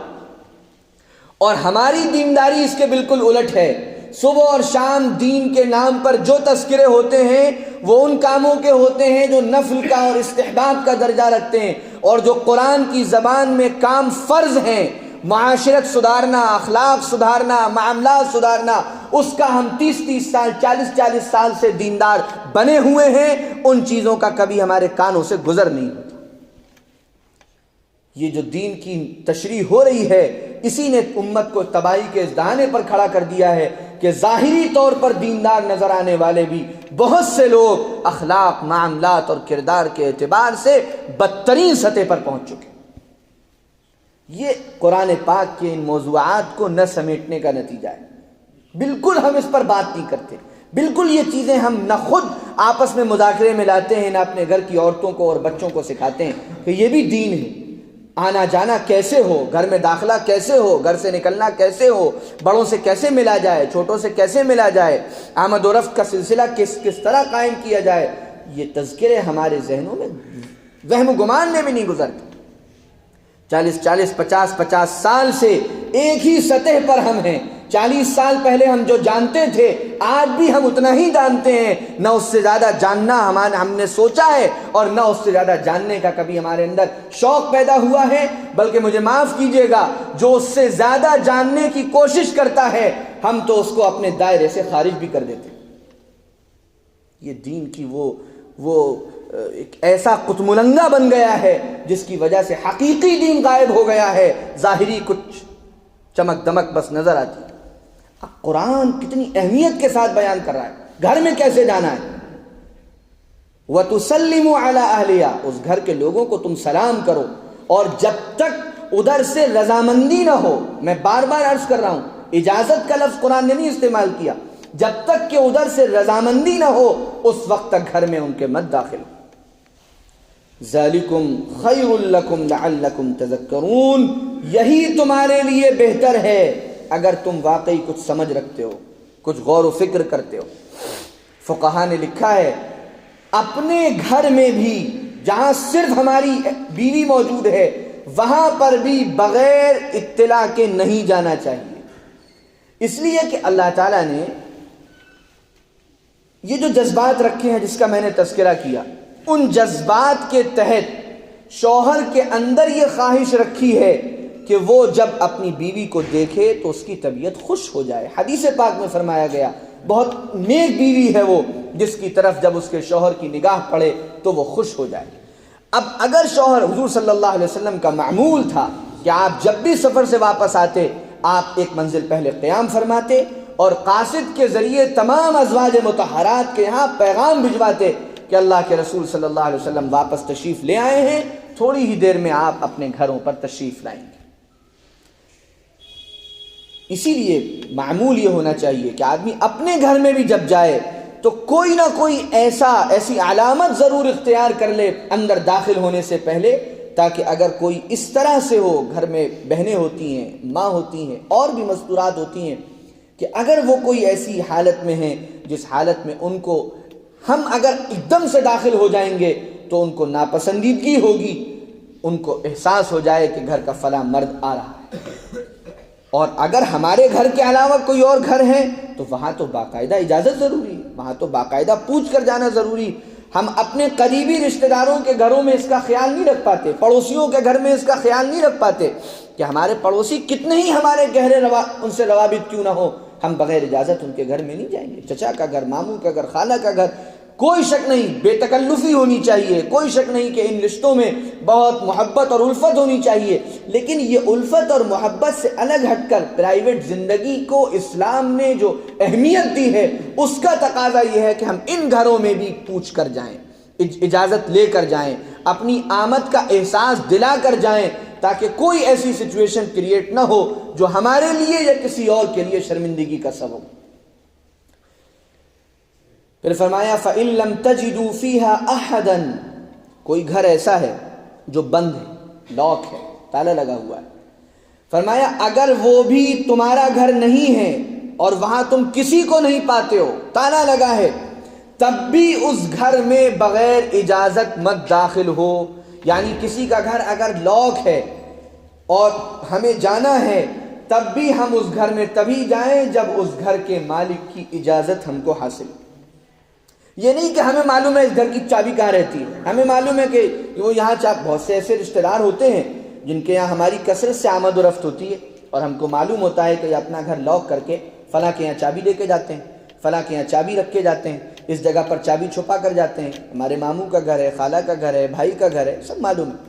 A: اور ہماری دینداری اس کے بالکل الٹ ہے۔ صبح اور شام دین کے نام پر جو تذکرے ہوتے ہیں وہ ان کاموں کے ہوتے ہیں جو نفل کا اور استحباب کا درجہ رکھتے ہیں، اور جو قرآن کی زبان میں کام فرض ہیں، معاشرت سدھارنا، اخلاق سدھارنا، معاملات سدھارنا، اس کا ہم 30 سال 40 سال سے دیندار بنے ہوئے ہیں، ان چیزوں کا کبھی ہمارے کانوں سے گزر نہیں ہوتا۔ یہ جو دین کی تشریح ہو رہی ہے اسی نے امت کو تباہی کے اس دہانے پر کھڑا کر دیا ہے کہ ظاہری طور پر دیندار نظر آنے والے بھی بہت سے لوگ اخلاق، معاملات اور کردار کے اعتبار سے بدترین سطح پر پہنچ چکے۔ یہ قرآن پاک کے ان موضوعات کو نہ سمیٹنے کا نتیجہ ہے۔ بالکل ہم اس پر بات نہیں کرتے، بالکل یہ چیزیں ہم نہ خود آپس میں مذاکرے میں لاتے ہیں، نہ اپنے گھر کی عورتوں کو اور بچوں کو سکھاتے ہیں کہ یہ بھی دین ہے۔ آنا جانا کیسے ہو، گھر میں داخلہ کیسے ہو، گھر سے نکلنا کیسے ہو، بڑوں سے کیسے ملا جائے، چھوٹوں سے کیسے ملا جائے، آمد و رفت کا سلسلہ کس طرح قائم کیا جائے، یہ تذکرے ہمارے ذہنوں میں وہم و گمان میں بھی نہیں گزرتے۔ 40 50 سال سے ایک ہی سطح پر ہم ہیں۔ 40 سال پہلے ہم جو جانتے تھے آج بھی ہم اتنا ہی جانتے ہیں، نہ اس سے زیادہ جاننا ہم نے سوچا ہے، اور نہ اس سے زیادہ جاننے کا کبھی ہمارے اندر شوق پیدا ہوا ہے، بلکہ مجھے معاف کیجئے گا جو اس سے زیادہ جاننے کی کوشش کرتا ہے ہم تو اس کو اپنے دائرے سے خارج بھی کر دیتے ہیں۔ یہ دین کی وہ ایک ایسا قطملنگا بن گیا ہے جس کی وجہ سے حقیقی دین غائب ہو گیا ہے، ظاہری کچھ چمک دمک بس نظر آتی ہے۔ قرآن کتنی اہمیت کے ساتھ بیان کر رہا ہے گھر میں کیسے جانا ہے۔ وَتُسَلِّمُ عَلَىٰ أَهْلِهَا، اس گھر کے لوگوں کو تم سلام کرو، اور جب تک ادھر سے رضامندی نہ ہو، میں بار بار عرض کر رہا ہوں اجازت کا لفظ قرآن نے نہیں استعمال کیا، جب تک کہ ادھر سے رضامندی نہ ہو اس وقت تک گھر میں ان کے مت داخل ہو۔ ذَلِكُمْ خَيْرٌ لَكُمْ لَعَلَّكُمْ تَذَكَّرُونَ، یہی تمہارے لیے بہتر ہے اگر تم واقعی کچھ سمجھ رکھتے ہو، کچھ غور و فکر کرتے ہو۔ فقہا نے لکھا ہے اپنے گھر میں بھی جہاں صرف ہماری بیوی موجود ہے وہاں پر بھی بغیر اطلاع کے نہیں جانا چاہیے، اس لیے کہ اللہ تعالیٰ نے یہ جو جذبات رکھے ہیں جس کا میں نے تذکرہ کیا، ان جذبات کے تحت شوہر کے اندر یہ خواہش رکھی ہے کہ وہ جب اپنی بیوی کو دیکھے تو اس کی طبیعت خوش ہو جائے۔ حدیث پاک میں فرمایا گیا بہت نیک بیوی ہے وہ جس کی طرف جب اس کے شوہر کی نگاہ پڑے تو وہ خوش ہو جائے۔ اب اگر شوہر، حضور صلی اللہ علیہ وسلم کا معمول تھا کہ آپ جب بھی سفر سے واپس آتے آپ ایک منزل پہلے قیام فرماتے اور قاصد کے ذریعے تمام ازواج مطہرات کے یہاں پیغام بھجواتے کہ اللہ کے رسول صلی اللہ علیہ وسلم واپس تشریف لے آئے ہیں، تھوڑی ہی دیر میں آپ اپنے گھروں پر تشریف لائیں گے۔ اسی لیے معمول یہ ہونا چاہیے کہ آدمی اپنے گھر میں بھی جب جائے تو کوئی نہ کوئی ایسی علامت ضرور اختیار کر لے اندر داخل ہونے سے پہلے، تاکہ اگر کوئی اس طرح سے ہو، گھر میں بہنیں ہوتی ہیں، ماں ہوتی ہیں، اور بھی مستورات ہوتی ہیں، کہ اگر وہ کوئی ایسی حالت میں ہیں جس حالت میں ان کو ہم اگر ایک دم سے داخل ہو جائیں گے تو ان کو ناپسندیدگی ہوگی، ان کو احساس ہو جائے کہ گھر کا فلاں مرد آ رہا ہے، اور اگر ہمارے گھر کے علاوہ کوئی اور گھر ہے تو وہاں تو باقاعدہ اجازت ضروری ہے، وہاں تو باقاعدہ پوچھ کر جانا ضروری۔ ہم اپنے قریبی رشتہ داروں کے گھروں میں اس کا خیال نہیں رکھ پاتے، پڑوسیوں کے گھر میں اس کا خیال نہیں رکھ پاتے کہ ہمارے پڑوسی کتنے ہی ہمارے گہرے ان سے روابط کیوں نہ ہو، ہم بغیر اجازت ان کے گھر میں نہیں جائیں گے۔ چچا کا گھر، ماموں کا گھر، خالہ کا گھر، کوئی شک نہیں بے تکلفی ہونی چاہیے، کوئی شک نہیں کہ ان رشتوں میں بہت محبت اور الفت ہونی چاہیے، لیکن یہ الفت اور محبت سے الگ ہٹ کر پرائیویٹ زندگی کو اسلام نے جو اہمیت دی ہے اس کا تقاضا یہ ہے کہ ہم ان گھروں میں بھی پوچھ کر جائیں، اجازت لے کر جائیں، اپنی آمد کا احساس دلا کر جائیں، تاکہ کوئی ایسی سچویشن کریٹ نہ ہو جو ہمارے لیے یا کسی اور کے لیے شرمندگی کا سبب۔ پھر فرمایا فَإِن لَمْ تَجِدُوا فِيهَا أَحَدًا، کوئی گھر ایسا ہے جو بند ہے، لاک ہے، تالا لگا ہوا ہے، فرمایا اگر وہ بھی تمہارا گھر نہیں ہے اور وہاں تم کسی کو نہیں پاتے ہو، تالا لگا ہے، تب بھی اس گھر میں بغیر اجازت مت داخل ہو۔ یعنی کسی کا گھر اگر لاک ہے اور ہمیں جانا ہے، تب بھی ہم اس گھر میں تبھی جائیں جب اس گھر کے مالک کی اجازت ہم کو حاصل ہو۔ یہ نہیں کہ ہمیں معلوم ہے اس گھر کی چابی کہاں رہتی ہے، ہمیں معلوم ہے کہ وہ یہاں بہت سے ایسے رشتہ دار ہوتے ہیں جن کے یہاں ہماری کثرت سے آمد و رفت ہوتی ہے، اور ہم کو معلوم ہوتا ہے کہ یہ اپنا گھر لاک کر کے فلاں کے یہاں چابی دے کے جاتے ہیں، فلاں کے یہاں چابی رکھ کے جاتے ہیں، اس جگہ پر چابی چھپا کر جاتے ہیں، ہمارے ماموں کا گھر ہے، خالہ کا گھر ہے، بھائی کا گھر ہے، سب معلوم ہے۔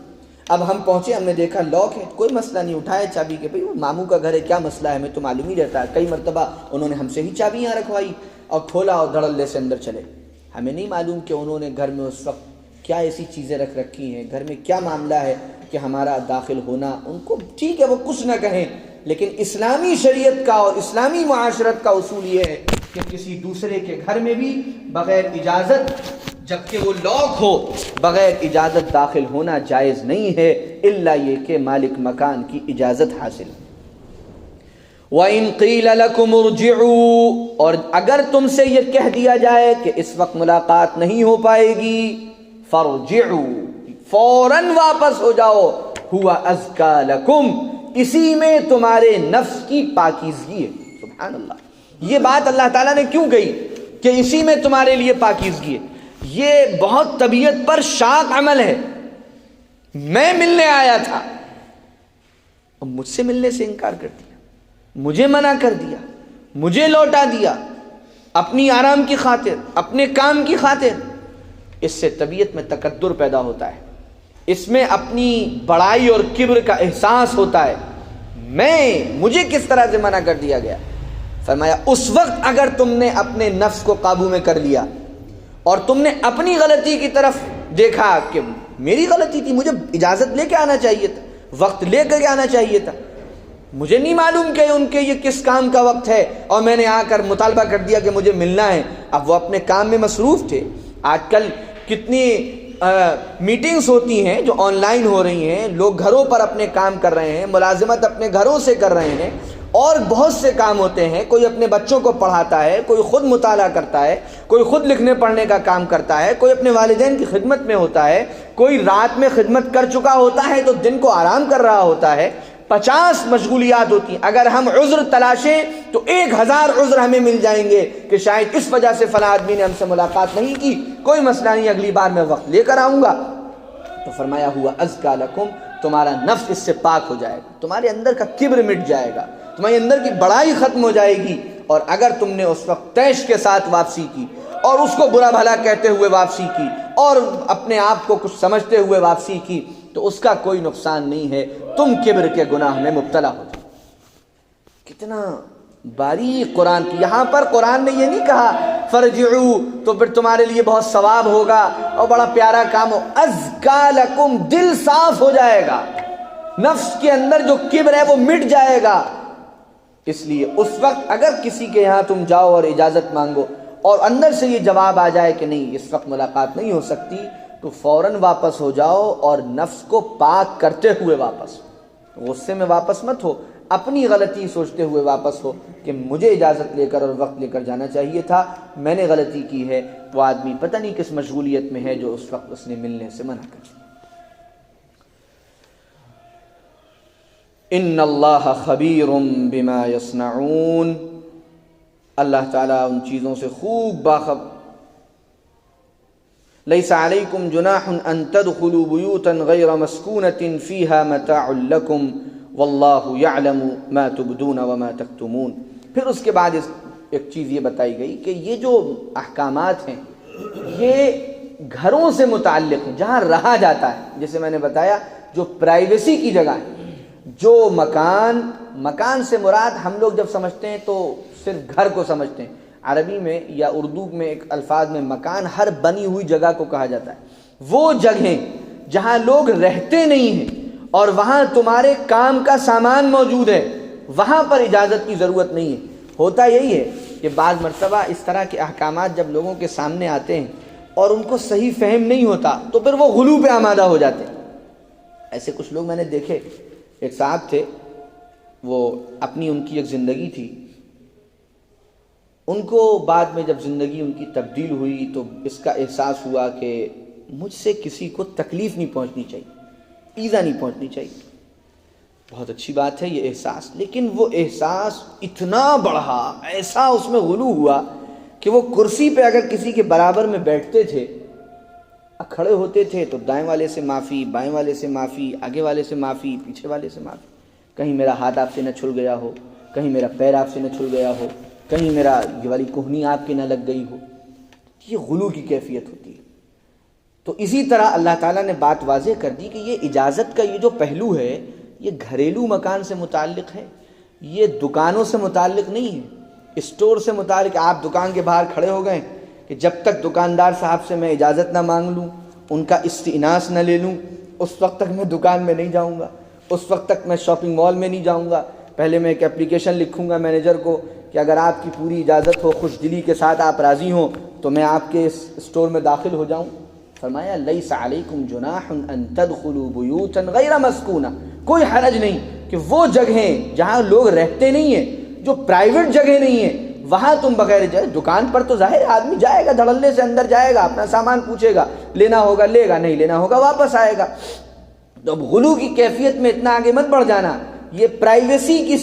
A: اب ہم پہنچے، ہم نے دیکھا لاک ہے، کوئی مسئلہ نہیں، اٹھائے چابی کے، بھئی وہ ماموں کا گھر ہے، کیا مسئلہ ہے، ہمیں تو معلوم ہی رہتا ہے، کئی مرتبہ انہوں نے ہم سے ہی چابی یہاں رکھوائی اور کھولا اور دھڑلے سے اندر چلے۔ ہمیں نہیں معلوم کہ انہوں نے گھر میں اس وقت کیا ایسی چیزیں رکھ رکھی ہیں، گھر میں کیا معاملہ ہے کہ ہمارا داخل ہونا ان کو، ٹھیک ہے وہ کچھ نہ کہیں، لیکن اسلامی شریعت کا اور اسلامی معاشرت کا اصول یہ ہے کہ کسی دوسرے کے گھر میں بھی بغیر اجازت، جبکہ وہ لاک ہو، بغیر اجازت داخل ہونا جائز نہیں ہے، الا یہ کہ مالک مکان کی اجازت حاصل۔ وَإِن قِيلَ لَكُمُ ارْجِعُوا، اور اگر تم سے یہ کہہ دیا جائے کہ اس وقت ملاقات نہیں ہو پائے گی، فَارْجِعُوا، فوراً واپس ہو جاؤ، ہُوَ أَزْكَىٰ لَكُمْ، اسی میں تمہارے نفس کی پاکیزگی ہے۔ سبحان اللہ، یہ بات اللہ تعالیٰ نے کیوں کہی کہ اسی میں تمہارے لیے پاکیزگی ہے؟ یہ بہت طبیعت پر شاق عمل ہے۔ میں ملنے آیا تھا اور مجھ سے ملنے سے انکار کر دیا، مجھے منع کر دیا، مجھے لوٹا دیا، اپنی آرام کی خاطر، اپنے کام کی خاطر۔ اس سے طبیعت میں تکدر پیدا ہوتا ہے، اس میں اپنی بڑائی اور کبر کا احساس ہوتا ہے، مجھے کس طرح سے منع کر دیا گیا۔ فرمایا اس وقت اگر تم نے اپنے نفس کو قابو میں کر لیا اور تم نے اپنی غلطی کی طرف دیکھا کہ میری غلطی تھی، مجھے اجازت لے کے آنا چاہیے تھا، وقت لے کے آنا چاہیے تھا، مجھے نہیں معلوم کہ ان کے یہ کس کام کا وقت ہے، اور میں نے آ کر مطالبہ کر دیا کہ مجھے ملنا ہے۔ اب وہ اپنے کام میں مصروف تھے۔ آج کل کتنی میٹنگز ہوتی ہیں جو آن لائن ہو رہی ہیں، لوگ گھروں پر اپنے کام کر رہے ہیں، ملازمت اپنے گھروں سے کر رہے ہیں، اور بہت سے کام ہوتے ہیں، کوئی اپنے بچوں کو پڑھاتا ہے، کوئی خود مطالعہ کرتا ہے، کوئی خود لکھنے پڑھنے کا کام کرتا ہے، کوئی اپنے والدین کی خدمت میں ہوتا ہے، کوئی رات میں خدمت کر چکا ہوتا ہے تو دن کو آرام کر رہا ہوتا ہے، 50 مشغولیات ہوتی ہیں۔ اگر ہم عذر تلاشیں تو 1000 عذر ہمیں مل جائیں گے کہ شاید اس وجہ سے فلاں آدمی نے ہم سے ملاقات نہیں کی، کوئی مسئلہ نہیں، اگلی بار میں وقت لے کر آؤں گا۔ تو فرمایا ہوا ازکا لکم، تمہارا نفس اس سے پاک ہو جائے گا، تمہارے اندر کا کبر مٹ جائے گا، تمہارے اندر کی بڑائی ختم ہو جائے گی۔ اور اگر تم نے اس وقت تیش کے ساتھ واپسی کی اور اس کو برا بھلا کہتے ہوئے واپسی کی اور اپنے آپ کو کچھ سمجھتے ہوئے واپسی کی تو اس کا کوئی نقصان نہیں ہے، تم کبر کے گناہ میں مبتلا ہو جاؤ۔ کتنا باریک قرآن کی. یہاں پر قرآن نے یہ نہیں کہا فرجعو تو پھر تمہارے لیے بہت ثواب ہوگا اور بڑا پیارا کام ہو. ازکا لکم، دل صاف ہو جائے گا، نفس کے اندر جو کبر ہے وہ مٹ جائے گا. اس لیے اس وقت اگر کسی کے یہاں تم جاؤ اور اجازت مانگو اور اندر سے یہ جواب آ جائے کہ نہیں اس وقت ملاقات نہیں ہو سکتی، تو فوراً واپس ہو جاؤ اور نفس کو پاک کرتے ہوئے واپس. غصے میں واپس مت ہو، اپنی غلطی سوچتے ہوئے واپس ہو کہ مجھے اجازت لے کر اور وقت لے کر جانا چاہیے تھا، میں نے غلطی کی ہے. وہ آدمی پتہ نہیں کس مشغولیت میں ہے جو اس وقت اس نے ملنے سے منع کر دیا. ان اللہ خبیر بما یصنعون، اللہ تعالیٰ ان چیزوں سے خوب باخبر. لیس علیکم جناح ان تدخلوا بیوتا غیر مسکونۃ فیہا متاع لکم واللہ یعلم ما تبدون وما تکتمون. پھر اس کے بعد ایک چیز یہ بتائی گئی کہ یہ جو احکامات ہیں یہ گھروں سے متعلق ہیں، جہاں رہا جاتا ہے. جیسے میں نے بتایا جو پرائیویسی کی جگہ ہے، جو مکان سے مراد ہم لوگ جب سمجھتے ہیں تو صرف گھر کو سمجھتے ہیں. عربی میں یا اردو میں ایک الفاظ میں مکان ہر بنی ہوئی جگہ کو کہا جاتا ہے. وہ جگہیں جہاں لوگ رہتے نہیں ہیں اور وہاں تمہارے کام کا سامان موجود ہے، وہاں پر اجازت کی ضرورت نہیں ہے. ہوتا یہی ہے کہ بعض مرتبہ اس طرح کے احکامات جب لوگوں کے سامنے آتے ہیں اور ان کو صحیح فہم نہیں ہوتا تو پھر وہ غلو پہ آمادہ ہو جاتے ہیں. ایسے کچھ لوگ میں نے دیکھے. ایک صاحب تھے، وہ اپنی ان کی ایک زندگی تھی، ان کو بعد میں جب زندگی ان کی تبدیل ہوئی تو اس کا احساس ہوا کہ مجھ سے کسی کو تکلیف نہیں پہنچنی چاہیے، ایذا نہیں پہنچنی چاہیے. بہت اچھی بات ہے یہ احساس، لیکن وہ احساس اتنا بڑھا، ایسا اس میں غلو ہوا کہ وہ کرسی پہ اگر کسی کے برابر میں بیٹھتے تھے، کھڑے ہوتے تھے تو دائیں والے سے معافی، بائیں والے سے معافی، آگے والے سے معافی، پیچھے والے سے معافی. کہیں میرا ہاتھ آپ سے نہ چھل گیا ہو، کہیں میرا پیر آپ سے نہ چھل گیا ہو، کہیں میرا یہ والی کوہنی آپ کی نہ لگ گئی ہو. یہ غلو کی کیفیت ہوتی ہے. تو اسی طرح اللہ تعالیٰ نے بات واضح کر دی کہ یہ اجازت کا یہ جو پہلو ہے یہ گھریلو مکان سے متعلق ہے، یہ دکانوں سے متعلق نہیں ہے، اسٹور سے متعلق. آپ دکان کے باہر کھڑے ہو گئے کہ جب تک دکاندار صاحب سے میں اجازت نہ مانگ لوں، ان کا استئناس نہ لے لوں، اس وقت تک میں دکان میں نہیں جاؤں گا، اس وقت تک میں شاپنگ مال میں نہیں جاؤں گا. پہلے میں ایک اپلیکیشن لکھوں گا مینیجر کو کہ اگر آپ کی پوری اجازت ہو، خوش دلی کے ساتھ آپ راضی ہوں تو میں آپ کے اس اسٹور میں داخل ہو جاؤں. فرمایا لیس علیکم جناح ان تدخلوا بیوتا غیر مسکونہ، کوئی حرج نہیں کہ وہ جگہیں جہاں لوگ رہتے نہیں ہیں، جو پرائیویٹ جگہ نہیں ہیں، وہاں تم بغیر جائے. دکان پر تو ظاہر آدمی جائے گا، دھڑلے سے اندر جائے گا، اپنا سامان پوچھے گا، لینا ہوگا لے گا، نہیں لینا ہوگا واپس آئے گا. تو اب غلو کی کیفیت میں اتنا آگے مت بڑھ جانا. یہ پرائیویسی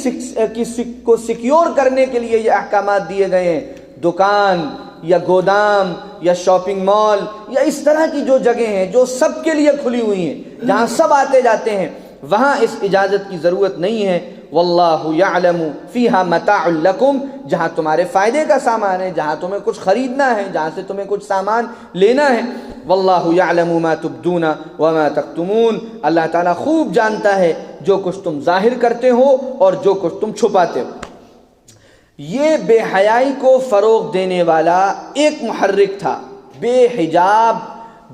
A: کو سیکیور کرنے کے لیے یہ احکامات دیے گئے ہیں. دکان یا گودام یا شاپنگ مال یا اس طرح کی جو جگہیں ہیں جو سب کے لیے کھلی ہوئی ہیں، جہاں سب آتے جاتے ہیں، وہاں اس اجازت کی ضرورت نہیں ہے. واللہ یعلم فیہا متاع لکم، جہاں تمہارے فائدے کا سامان ہے، جہاں تمہیں کچھ خریدنا ہے، جہاں سے تمہیں کچھ سامان لینا ہے. واللہ یعلم ما تبدون وما تکتمون، اللہ تعالیٰ خوب جانتا ہے جو کچھ تم ظاہر کرتے ہو اور جو کچھ تم چھپاتے ہو. یہ بے حیائی کو فروغ دینے والا ایک محرک تھا، بے حجاب،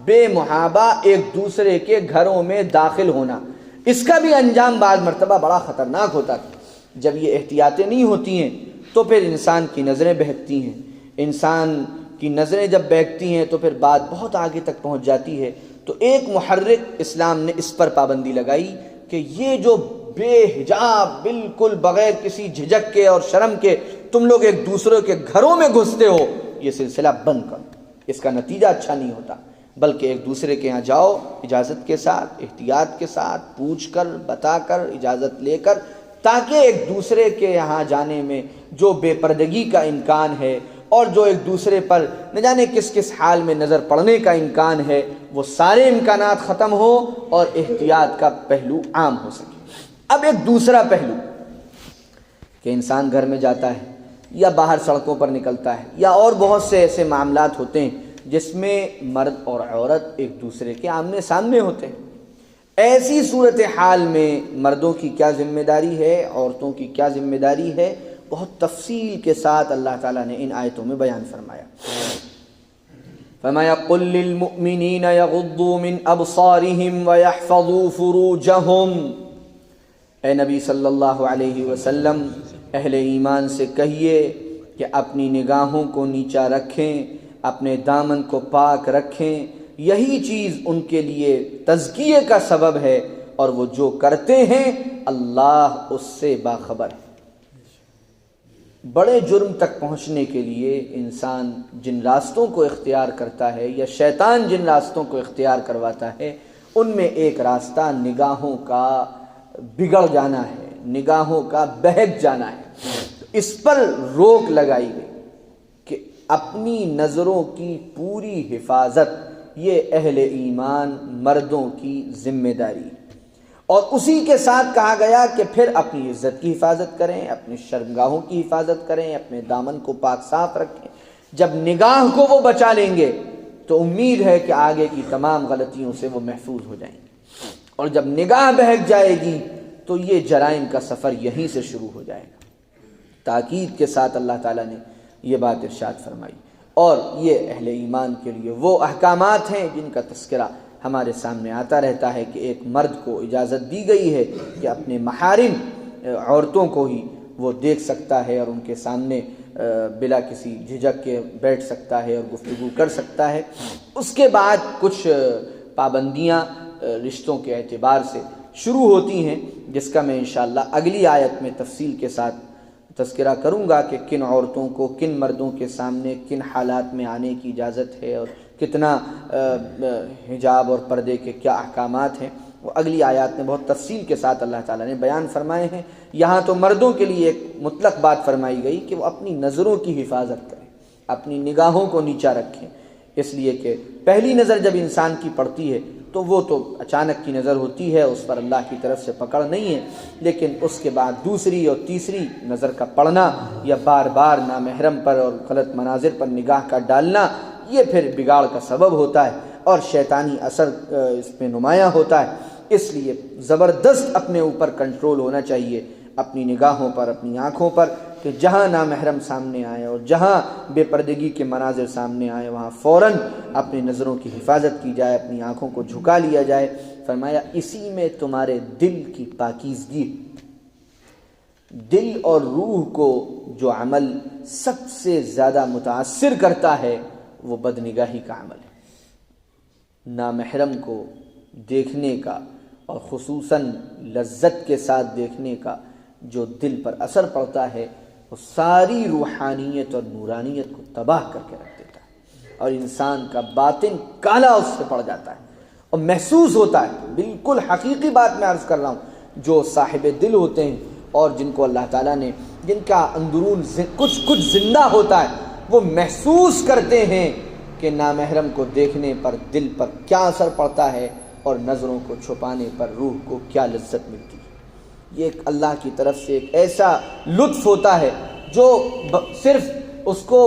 A: بے محابہ ایک دوسرے کے گھروں میں داخل ہونا. اس کا بھی انجام بعض مرتبہ بڑا خطرناک ہوتا تھا. جب یہ احتیاطیں نہیں ہوتی ہیں تو پھر انسان کی نظریں بہکتی ہیں. انسان کی نظریں جب بہکتی ہیں تو پھر بات بہت آگے تک پہنچ جاتی ہے. تو ایک محرک اسلام نے اس پر پابندی لگائی کہ یہ جو بے حجاب بالکل بغیر کسی جھجک کے اور شرم کے تم لوگ ایک دوسرے کے گھروں میں گھستے ہو، یہ سلسلہ بند کرو. اس کا نتیجہ اچھا نہیں ہوتا، بلکہ ایک دوسرے کے یہاں جاؤ اجازت کے ساتھ، احتیاط کے ساتھ، پوچھ کر، بتا کر، اجازت لے کر، تاکہ ایک دوسرے کے یہاں جانے میں جو بے پردگی کا امکان ہے اور جو ایک دوسرے پر نہ جانے کس کس حال میں نظر پڑنے کا امکان ہے، وہ سارے امکانات ختم ہو اور احتیاط کا پہلو عام ہو سکے. اب ایک دوسرا پہلو کہ انسان گھر میں جاتا ہے یا باہر سڑکوں پر نکلتا ہے یا اور بہت سے ایسے معاملات ہوتے ہیں جس میں مرد اور عورت ایک دوسرے کے آمنے سامنے ہوتے ہیں. ایسی صورتحال میں مردوں کی کیا ذمہ داری ہے، عورتوں کی کیا ذمہ داری ہے، بہت تفصیل کے ساتھ اللہ تعالیٰ نے ان آیتوں میں بیان فرمایا۔ فرمایا قل للمؤمنین یغضوا من ابصارہم ویحفظوا فروجہم، اے نبی صلی اللہ علیہ وسلم اہل ایمان سے کہیے کہ اپنی نگاہوں کو نیچا رکھیں، اپنے دامن کو پاک رکھیں، یہی چیز ان کے لیے تزکیے کا سبب ہے، اور وہ جو کرتے ہیں اللہ اس سے باخبر ہے۔ بڑے جرم تک پہنچنے کے لیے انسان جن راستوں کو اختیار کرتا ہے یا شیطان جن راستوں کو اختیار کرواتا ہے، ان میں ایک راستہ نگاہوں کا بگڑ جانا ہے، نگاہوں کا بہک جانا ہے۔ اس پر روک لگائی گئی کہ اپنی نظروں کی پوری حفاظت یہ اہل ایمان مردوں کی ذمہ داری، اور اسی کے ساتھ کہا گیا کہ پھر اپنی عزت کی حفاظت کریں، اپنی شرمگاہوں کی حفاظت کریں، اپنے دامن کو پاک صاف رکھیں۔ جب نگاہ کو وہ بچا لیں گے تو امید ہے کہ آگے کی تمام غلطیوں سے وہ محفوظ ہو جائیں گے، اور جب نگاہ بہک جائے گی تو یہ جرائم کا سفر یہیں سے شروع ہو جائے گا۔ تاکید کے ساتھ اللہ تعالیٰ نے یہ بات ارشاد فرمائی، اور یہ اہل ایمان کے لیے وہ احکامات ہیں جن کا تذکرہ ہمارے سامنے آتا رہتا ہے کہ ایک مرد کو اجازت دی گئی ہے کہ اپنے محارم عورتوں کو ہی وہ دیکھ سکتا ہے اور ان کے سامنے بلا کسی جھجک کے بیٹھ سکتا ہے اور گفتگو کر سکتا ہے۔ اس کے بعد کچھ پابندیاں رشتوں کے اعتبار سے شروع ہوتی ہیں، جس کا میں انشاءاللہ اگلی آیت میں تفصیل کے ساتھ تذکرہ کروں گا کہ کن عورتوں کو کن مردوں کے سامنے کن حالات میں آنے کی اجازت ہے، اور کتنا حجاب اور پردے کے کیا احکامات ہیں، وہ اگلی آیات میں بہت تفصیل کے ساتھ اللہ تعالیٰ نے بیان فرمائے ہیں۔ یہاں تو مردوں کے لیے ایک مطلق بات فرمائی گئی کہ وہ اپنی نظروں کی حفاظت کریں، اپنی نگاہوں کو نیچا رکھیں، اس لیے کہ پہلی نظر جب انسان کی پڑتی ہے تو وہ تو اچانک کی نظر ہوتی ہے، اس پر اللہ کی طرف سے پکڑ نہیں ہے، لیکن اس کے بعد دوسری اور تیسری نظر کا پڑنا یا بار بار نامحرم پر اور غلط مناظر پر نگاہ کا ڈالنا، یہ پھر بگاڑ کا سبب ہوتا ہے اور شیطانی اثر اس میں نمایاں ہوتا ہے۔ اس لیے زبردست اپنے اوپر کنٹرول ہونا چاہیے، اپنی نگاہوں پر، اپنی آنکھوں پر، کہ جہاں نامحرم سامنے آئے اور جہاں بے پردگی کے مناظر سامنے آئے وہاں فوراً اپنی نظروں کی حفاظت کی جائے، اپنی آنکھوں کو جھکا لیا جائے۔ فرمایا اسی میں تمہارے دل کی پاکیزگی، دل اور روح کو جو عمل سب سے زیادہ متاثر کرتا ہے وہ بدنگاہی کا عمل ہے۔ نامحرم کو دیکھنے کا اور خصوصاً لذت کے ساتھ دیکھنے کا جو دل پر اثر پڑتا ہے وہ ساری روحانیت اور نورانیت کو تباہ کر کے رکھ دیتا ہے، اور انسان کا باطن کالا اس سے پڑ جاتا ہے اور محسوس ہوتا ہے۔ بالکل حقیقی بات میں عرض کر رہا ہوں، جو صاحب دل ہوتے ہیں اور جن کو اللہ تعالیٰ نے، جن کا اندرون کچھ زندہ ہوتا ہے، وہ محسوس کرتے ہیں کہ نامحرم کو دیکھنے پر دل پر کیا اثر پڑتا ہے اور نظروں کو چھپانے پر روح کو کیا لذت ملتی ہے۔ یہ ایک اللہ کی طرف سے ایک ایسا لطف ہوتا ہے جو صرف اس کو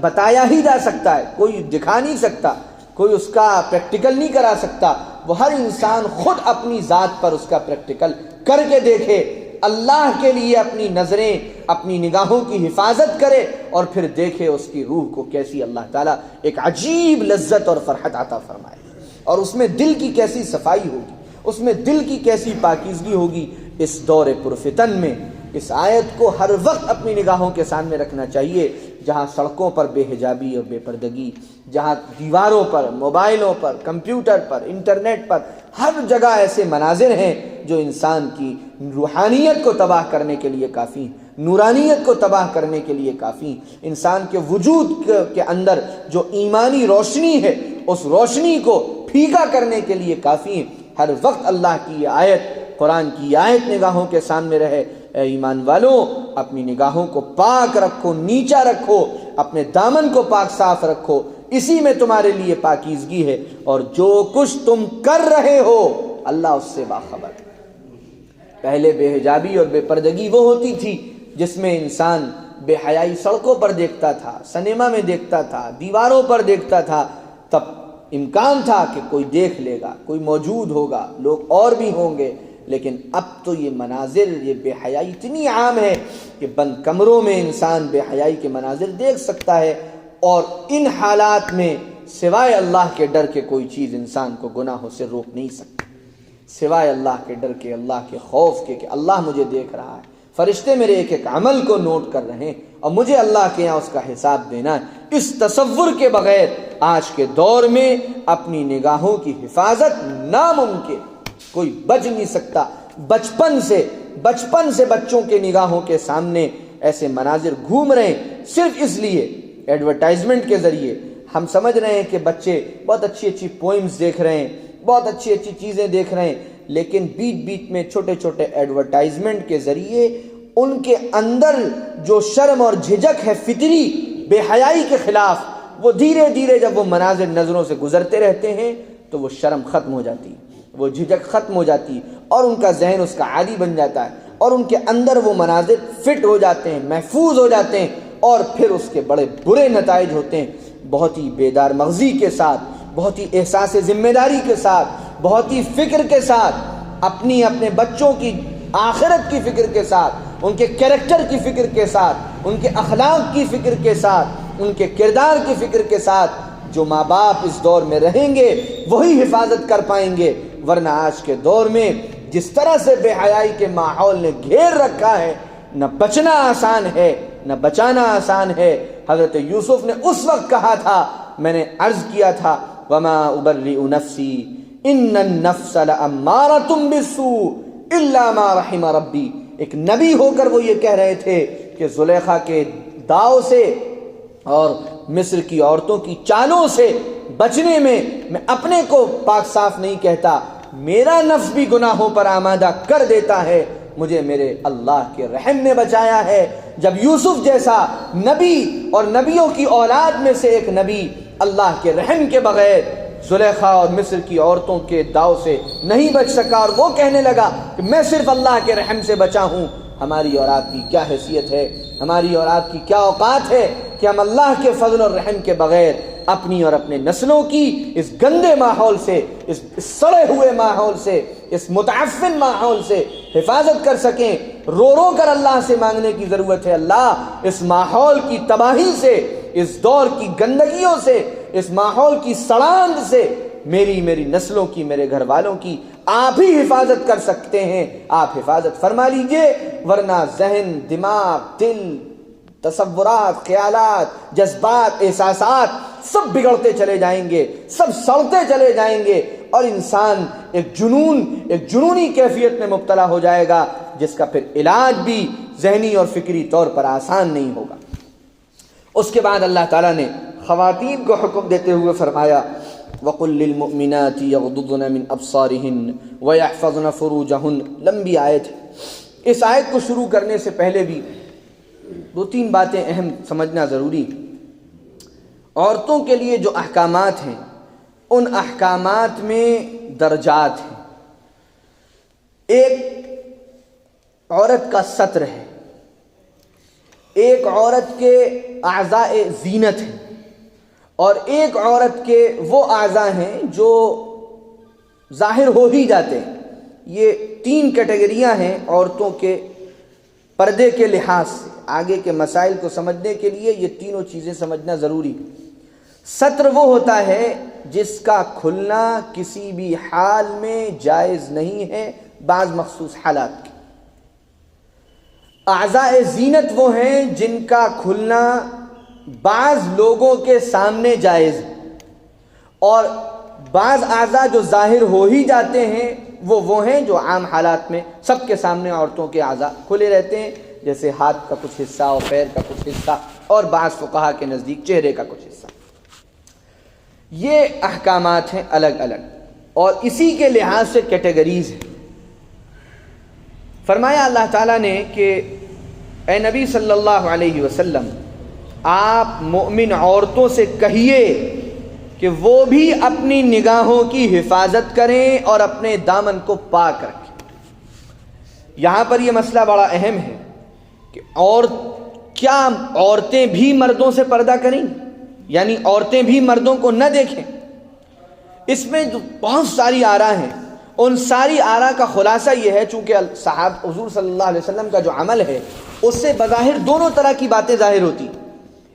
A: بتایا ہی جا سکتا ہے، کوئی دکھا نہیں سکتا، کوئی اس کا پریکٹیکل نہیں کرا سکتا۔ وہ ہر انسان خود اپنی ذات پر اس کا پریکٹیکل کر کے دیکھے، اللہ کے لیے اپنی نظریں، اپنی نگاہوں کی حفاظت کرے، اور پھر دیکھے اس کی روح کو کیسی اللہ تعالیٰ ایک عجیب لذت اور فرحت عطا فرمائے، اور اس میں دل کی کیسی صفائی ہوگی، اس میں دل کی کیسی پاکیزگی ہوگی۔ اس دور پرفتن میں اس آیت کو ہر وقت اپنی نگاہوں کے سامنے رکھنا چاہیے، جہاں سڑکوں پر بے حجابی اور بے پردگی، جہاں دیواروں پر، موبائلوں پر، کمپیوٹر پر، انٹرنیٹ پر، ہر جگہ ایسے مناظر ہیں جو انسان کی روحانیت کو تباہ کرنے کے لیے کافی ہیں، نورانیت کو تباہ کرنے کے لیے کافی ہیں۔ انسان کے وجود کے اندر جو ایمانی روشنی ہے اس روشنی کو پھیکا کرنے کے لیے کافی ہیں۔ ہر وقت اللہ کی یہ آیت، قرآن کی آیت نگاہوں کے سامنے رہے۔ اے ایمان والوں، اپنی نگاہوں کو پاک رکھو، نیچا رکھو، اپنے دامن کو پاک صاف رکھو، اسی میں تمہارے لیے پاکیزگی ہے، اور جو کچھ تم کر رہے ہو اللہ اس سے باخبر ہے۔ پہلے بے حجابی اور بے پردگی وہ ہوتی تھی جس میں انسان بے حیائی سڑکوں پر دیکھتا تھا، سنیما میں دیکھتا تھا، دیواروں پر دیکھتا تھا، تب امکان تھا کہ کوئی دیکھ لے گا، کوئی موجود ہوگا، لوگ اور بھی ہوں گے، لیکن اب تو یہ مناظر، یہ بے حیائی اتنی عام ہے کہ بند کمروں میں انسان بے حیائی کے مناظر دیکھ سکتا ہے، اور ان حالات میں سوائے اللہ کے ڈر کے کوئی چیز انسان کو گناہوں سے روک نہیں سکتی، سوائے اللہ کے ڈر کے، اللہ کے خوف کے کہ اللہ مجھے دیکھ رہا ہے، فرشتے میرے ایک ایک عمل کو نوٹ کر رہے ہیں اور مجھے اللہ کے یہاں اس کا حساب دینا ہے۔ اس تصور کے بغیر آج کے دور میں اپنی نگاہوں کی حفاظت ناممکن، کوئی بچ نہیں سکتا۔ بچپن سے بچوں کے نگاہوں کے سامنے ایسے مناظر گھوم رہے ہیں، صرف اس لیے ایڈورٹائزمنٹ کے ذریعے ہم سمجھ رہے ہیں کہ بچے بہت اچھی اچھی پوئمز دیکھ رہے ہیں، بہت اچھی اچھی چیزیں دیکھ رہے ہیں، لیکن بیچ بیچ میں چھوٹے چھوٹے ایڈورٹائزمنٹ کے ذریعے ان کے اندر جو شرم اور جھجک ہے فطری بے حیائی کے خلاف، وہ دھیرے دھیرے جب وہ مناظر نظروں سے گزرتے رہتے ہیں تو وہ شرم ختم ہو جاتی ہے، وہ جھجک ختم ہو جاتی ہے، اور ان کا ذہن اس کا عادی بن جاتا ہے، اور ان کے اندر وہ مناظر فٹ ہو جاتے ہیں، محفوظ ہو جاتے ہیں، اور پھر اس کے بڑے برے نتائج ہوتے ہیں۔ بہت ہی بیدار مغزی کے ساتھ، بہت ہی احساس ذمہ داری کے ساتھ، بہت ہی فکر کے ساتھ، اپنے بچوں کی آخرت کی فکر کے ساتھ، ان کے کیریکٹر کی فکر کے ساتھ، ان کے اخلاق کی فکر کے ساتھ، ان کے کردار کی فکر کے ساتھ جو ماں باپ اس دور میں رہیں گے وہی حفاظت کر پائیں گے، ورنہ آج کے دور میں جس طرح سے بے حیائی کے ماحول نے گھیر رکھا ہے، نہ بچنا آسان ہے نہ بچانا آسان ہے۔ حضرت یوسف نے اس وقت کہا تھا، میں نے عرض کیا تھا، وما ابرئ نفسی ان النفس لامارۃ بالسوء الا ما رحم ربی۔ ایک نبی ہو کر وہ یہ کہہ رہے تھے کہ زلیخا کے داؤ سے اور مصر کی عورتوں کی چالوں سے بچنے میں میں اپنے کو پاک صاف نہیں کہتا، میرا نفس بھی گناہوں پر آمادہ کر دیتا ہے، مجھے میرے اللہ کے رحم نے بچایا ہے۔ جب یوسف جیسا نبی اور نبیوں کی اولاد میں سے ایک نبی اللہ کے رحم کے بغیر زلیخا اور مصر کی عورتوں کے داؤ سے نہیں بچ سکا، اور وہ کہنے لگا کہ میں صرف اللہ کے رحم سے بچا ہوں، ہماری اور آپ کی کیا حیثیت ہے، ہماری اور آپ کی کیا اوقات ہے کہ ہم اللہ کے فضل اور رحم کے بغیر اپنی اور اپنے نسلوں کی اس گندے ماحول سے، اس سڑے ہوئے ماحول سے، اس متعفن ماحول سے حفاظت کر سکیں۔ رو رو کر اللہ سے مانگنے کی ضرورت ہے، اللہ اس ماحول کی تباہی سے، اس دور کی گندگیوں سے، اس ماحول کی سڑاند سے میری نسلوں کی، میرے گھر والوں کی آپ ہی حفاظت کر سکتے ہیں، آپ حفاظت فرما لیجئے، ورنہ ذہن، دماغ، دل، تصورات، خیالات، جذبات، احساسات سب بگڑتے چلے جائیں گے، سب سڑتے چلے جائیں گے، اور انسان ایک جنونی کیفیت میں مبتلا ہو جائے گا، جس کا پھر علاج بھی ذہنی اور فکری طور پر آسان نہیں ہوگا۔ اس کے بعد اللہ تعالیٰ نے خواتین کو حکم دیتے ہوئے فرمایا، وَقُلْ لِلْمُؤْمِنَاتِ يَغْضُضْنَ مِنْ أَبْصَارِهِنَّ وَيَحْفَظْنَ فُرُوجَهُنَّ۔ لمبی آیت ہے، اس آیت کو شروع کرنے سے پہلے بھی دو تین باتیں اہم سمجھنا ضروری۔ عورتوں کے لیے جو احکامات ہیں ان احکامات میں درجات ہیں۔ ایک عورت کا ستر ہے، ایک عورت کے اعضاء زینت ہیں، اور ایک عورت کے وہ اعضاء ہیں جو ظاہر ہو ہی جاتے ہیں۔ یہ تین کیٹیگریاں ہیں عورتوں کے پردے کے لحاظ سے۔ آگے کے مسائل کو سمجھنے کے لیے یہ تینوں چیزیں سمجھنا ضروری۔ ستر وہ ہوتا ہے جس کا کھلنا کسی بھی حال میں جائز نہیں ہے، بعض مخصوص حالات کے۔ اعضاء زینت وہ ہیں جن کا کھلنا بعض لوگوں کے سامنے جائز ہے، اور بعض اعضاء جو ظاہر ہو ہی جاتے ہیں وہ ہیں جو عام حالات میں سب کے سامنے عورتوں کے اعضاء کھلے رہتے ہیں، جیسے ہاتھ کا کچھ حصہ اور پیر کا کچھ حصہ، اور بعض فقہا کے نزدیک چہرے کا کچھ حصہ۔ یہ احکامات ہیں الگ الگ، اور اسی کے لحاظ سے کیٹیگریز ہیں۔ فرمایا اللہ تعالیٰ نے کہ اے نبی صلی اللہ علیہ وسلم، آپ مومن عورتوں سے کہیے کہ وہ بھی اپنی نگاہوں کی حفاظت کریں اور اپنے دامن کو پاک رکھیں۔ یہاں پر یہ مسئلہ بڑا اہم ہے کہ کیا عورتیں بھی مردوں سے پردہ کریں، یعنی عورتیں بھی مردوں کو نہ دیکھیں؟ اس میں بہت ساری آراء ہیں، ان ساری آراء کا خلاصہ یہ ہے، چونکہ حضور صلی اللہ علیہ وسلم کا جو عمل ہے اس سے بظاہر دونوں طرح کی باتیں ظاہر ہوتی۔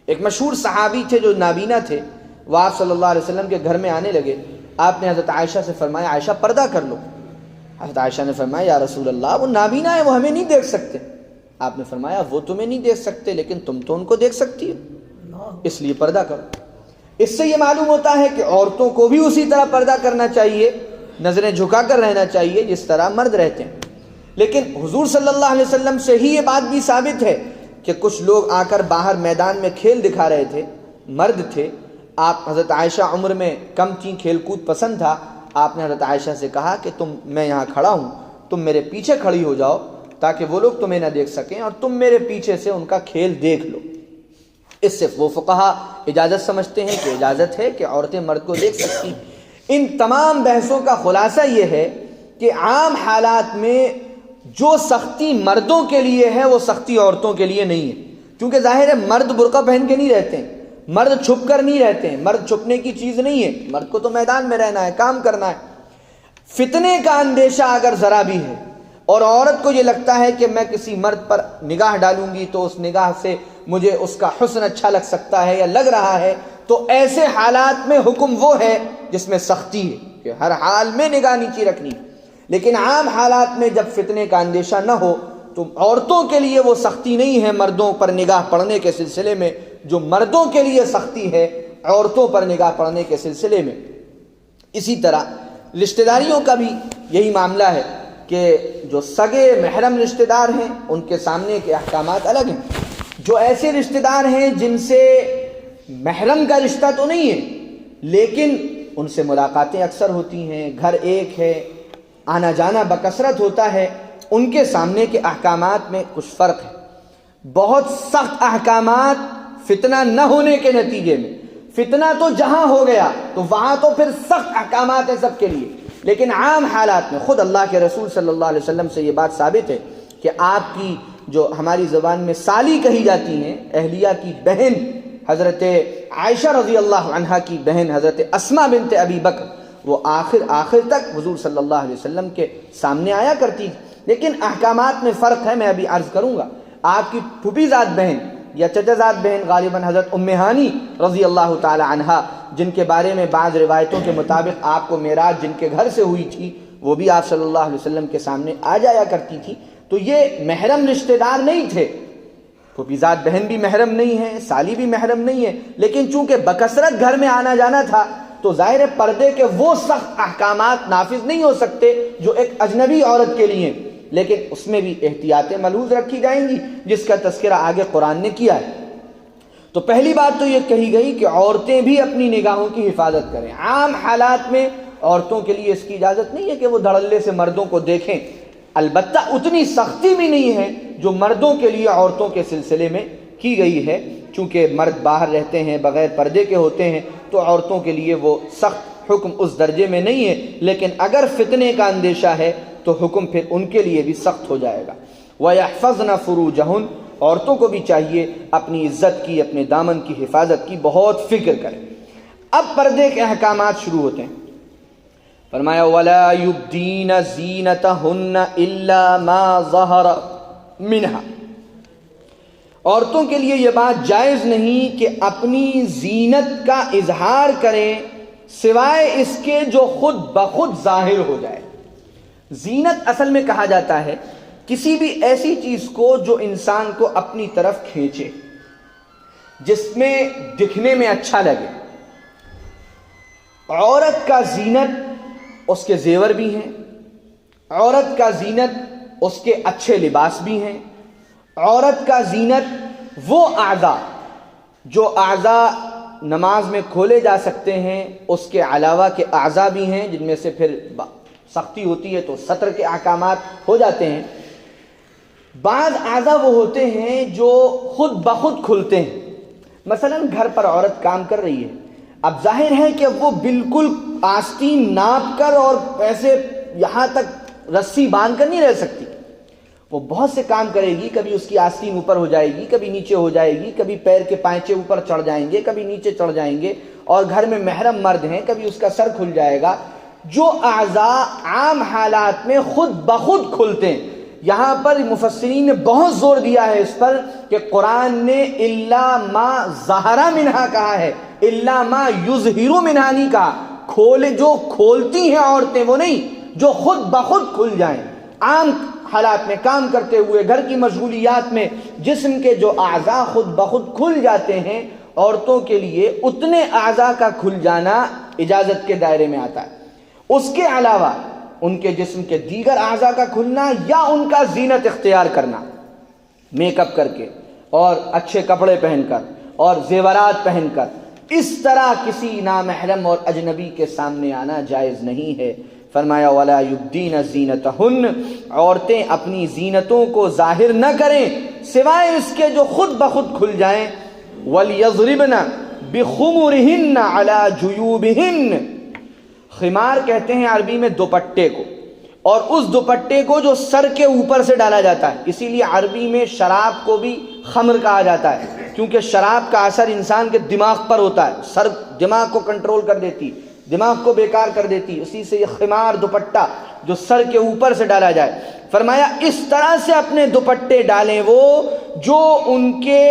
A: ایک مشہور صحابی تھے جو نابینا تھے، وہ آپ صلی اللہ علیہ وسلم کے گھر میں آنے لگے۔ آپ نے حضرت عائشہ سے فرمایا عائشہ پردہ کر لو۔ حضرت عائشہ نے فرمایا یا رسول اللہ وہ نابینا ہے، وہ ہمیں نہیں دیکھ سکتے۔ آپ نے فرمایا وہ تمہیں نہیں دیکھ سکتے لیکن تم تو ان کو دیکھ سکتی ہو، اس لیے پردہ کرو۔ اس سے یہ معلوم ہوتا ہے کہ عورتوں کو بھی اسی طرح پردہ کرنا چاہیے، نظریں جھکا کر رہنا چاہیے جس طرح مرد رہتے ہیں۔ لیکن حضور صلی اللہ علیہ وسلم سے ہی یہ بات بھی ثابت ہے کہ کچھ لوگ آ کر باہر میدان میں کھیل دکھا رہے تھے، مرد تھے۔ آپ حضرت عائشہ عمر میں کم تھیں، کھیل کود پسند تھا۔ آپ نے حضرت عائشہ سے کہا کہ میں یہاں کھڑا ہوں، تم میرے پیچھے کھڑی ہو جاؤ تاکہ وہ لوگ تمہیں نہ دیکھ سکیں اور تم میرے پیچھے سے ان کا کھیل دیکھ لو۔ اس سے وہ فقہا اجازت سمجھتے ہیں کہ اجازت ہے کہ عورتیں مرد کو دیکھ سکتی ہیں۔ ان تمام بحثوں کا خلاصہ یہ ہے کہ عام حالات میں جو سختی مردوں کے لیے ہے وہ سختی عورتوں کے لیے نہیں ہے، کیونکہ ظاہر ہے مرد برقع پہن کے نہیں رہتے ہیں، مرد چھپ کر نہیں رہتے ہیں، مرد چھپنے کی چیز نہیں ہے، مرد کو تو میدان میں رہنا ہے، کام کرنا ہے۔ فتنے کا اندیشہ اگر ذرا بھی ہے اور عورت کو یہ لگتا ہے کہ میں کسی مرد پر نگاہ ڈالوں گی تو اس نگاہ سے مجھے اس کا حسن اچھا لگ سکتا ہے یا لگ رہا ہے، تو ایسے حالات میں حکم وہ ہے جس میں سختی ہے کہ ہر حال میں نگاہ نیچی رکھنی۔ لیکن عام حالات میں جب فتنے کا اندیشہ نہ ہو تو عورتوں کے لیے وہ سختی نہیں ہے مردوں پر نگاہ پڑنے کے سلسلے میں جو مردوں کے لیے سختی ہے عورتوں پر نگاہ پڑنے کے سلسلے میں۔ اسی طرح رشتہ داریوں کا بھی یہی معاملہ ہے کہ جو سگے محرم رشتہ دار ہیں ان کے سامنے کے احکامات الگ ہیں۔ جو ایسے رشتہ دار ہیں جن سے محرم کا رشتہ تو نہیں ہے لیکن ان سے ملاقاتیں اکثر ہوتی ہیں، گھر ایک ہے، آنا جانا بکثرت ہوتا ہے، ان کے سامنے کے احکامات میں کچھ فرق ہے۔ بہت سخت احکامات فتنہ نہ ہونے کے نتیجے میں، فتنہ تو جہاں ہو گیا تو وہاں تو پھر سخت احکامات ہیں سب کے لیے، لیکن عام حالات میں خود اللہ کے رسول صلی اللہ علیہ وسلم سے یہ بات ثابت ہے کہ آپ کی جو ہماری زبان میں سالی کہی جاتی ہیں، اہلیہ کی بہن حضرت عائشہ رضی اللہ عنہا کی بہن حضرت اسماء بنت ابی بکر، وہ آخر تک حضور صلی اللہ علیہ وسلم کے سامنے آیا کرتی تھی۔ لیکن احکامات میں فرق ہے، میں ابھی عرض کروں گا۔ آپ کی پھوپھی زاد بہن یا چچا زاد بہن غالباً حضرت ام ہانی رضی اللہ تعالی عنہا، جن کے بارے میں بعض روایتوں کے مطابق آپ کو معراج جن کے گھر سے ہوئی تھی، وہ بھی آپ صلی اللہ علیہ وسلم کے سامنے آ جایا کرتی تھی۔ تو یہ محرم رشتہ دار نہیں تھے، پھوپھی زاد بہن بھی محرم نہیں ہے، سالی بھی محرم نہیں ہے، لیکن چونکہ بکثرت گھر میں آنا جانا تھا تو ظاہر پردے کے وہ سخت احکامات نافذ نہیں ہو سکتے جو ایک اجنبی عورت کے لیے، لیکن اس میں بھی احتیاطیں ملحوظ رکھی جائیں گی جس کا تذکرہ آگے قرآن نے کیا ہے۔ تو پہلی بات تو یہ کہی گئی کہ عورتیں بھی اپنی نگاہوں کی حفاظت کریں۔ عام حالات میں عورتوں کے لیے اس کی اجازت نہیں ہے کہ وہ دھڑلے سے مردوں کو دیکھیں، البتہ اتنی سختی بھی نہیں ہے جو مردوں کے لیے عورتوں کے سلسلے میں کی گئی ہے، چونکہ مرد باہر رہتے ہیں، بغیر پردے کے ہوتے ہیں، تو عورتوں کے لیے وہ سخت حکم اس درجے میں نہیں ہے، لیکن اگر فتنے کا اندیشہ ہے تو حکم پھر ان کے لیے بھی سخت ہو جائے گا۔ وَيَحْفَظْنَ فُرُوجَهُنَّ، عورتوں کو بھی چاہیے اپنی عزت کی، اپنے دامن کی حفاظت کی بہت فکر کریں۔ اب پردے کے احکامات شروع ہوتے ہیں۔ فرمایا وَلَا يُبْدِينَ زِينَتَهُنَّ إِلَّا مَا ظَهَرَ مِنْهَا، عورتوں کے لیے یہ بات جائز نہیں کہ اپنی زینت کا اظہار کریں سوائے اس کے جو خود بخود ظاہر ہو جائے۔ زینت اصل میں کہا جاتا ہے کسی بھی ایسی چیز کو جو انسان کو اپنی طرف کھینچے، جس میں دکھنے میں اچھا لگے۔ عورت کا زینت اس کے زیور بھی ہیں، عورت کا زینت اس کے اچھے لباس بھی ہیں، عورت کا زینت وہ اعضاء جو اعضاء نماز میں کھولے جا سکتے ہیں اس کے علاوہ کے اعضاء بھی ہیں، جن میں سے پھر سختی ہوتی ہے تو سطر کے احکامات ہو جاتے ہیں۔ بعض اعضاء وہ ہوتے ہیں جو خود بخود کھلتے ہیں، مثلا گھر پر عورت کام کر رہی ہے، اب ظاہر ہے کہ وہ بالکل آستین ناپ کر اور ایسے یہاں تک رسی باندھ کر نہیں رہ سکتی، وہ بہت سے کام کرے گی، کبھی اس کی آستین اوپر ہو جائے گی، کبھی نیچے ہو جائے گی، کبھی پیر کے پائچے اوپر چڑھ جائیں گے، کبھی نیچے چڑھ جائیں گے، اور گھر میں محرم مرد ہیں، کبھی اس کا سر کھل جائے گا۔ جو اعضاء عام حالات میں خود بخود کھلتے ہیں. یہاں پر مفسرین نے بہت زور دیا ہے اس پر کہ قرآن نے الا ما ظہر منہا کہا ہے, الا ما یظہر منہا نہیں کہا. جو کھولتی ہیں عورتیں وہ نہیں, جو خود بخود کھل جائیں. عام حالات میں کام کرتے ہوئے, گھر کی مشغولیات میں جسم کے جو اعضاء خود بخود کھل جاتے ہیں, عورتوں کے لیے اتنے اعضاء کا کھل جانا اجازت کے دائرے میں آتا ہے. اس کے علاوہ ان کے جسم کے دیگر اعضاء کا کھلنا یا ان کا زینت اختیار کرنا, میک اپ کر کے اور اچھے کپڑے پہن کر اور زیورات پہن کر, اس طرح کسی نامحرم اور اجنبی کے سامنے آنا جائز نہیں ہے. فرمایا وَلَا يُبْدِينَ زِينَتَهُنَّ, عورتیں اپنی زینتوں کو ظاہر نہ کریں سوائے اس کے جو خود بخود کھل جائیں. وَلْيَضْرِبْنَ بِخُمُرِهِنَّ عَلَى جُيُوبِهِنَّ, خمار کہتے ہیں عربی میں دوپٹے کو, اور اس دوپٹے کو جو سر کے اوپر سے ڈالا جاتا ہے. اسی لیے عربی میں شراب کو بھی خمر کہا جاتا ہے, کیونکہ شراب کا اثر انسان کے دماغ پر ہوتا ہے, سر دماغ کو کنٹرول کر دیتی, دماغ کو بیکار کر دیتی. اسی سے یہ خمار دوپٹہ جو سر کے اوپر سے ڈالا جائے. فرمایا اس طرح سے اپنے دوپٹے ڈالیں وہ جو ان کے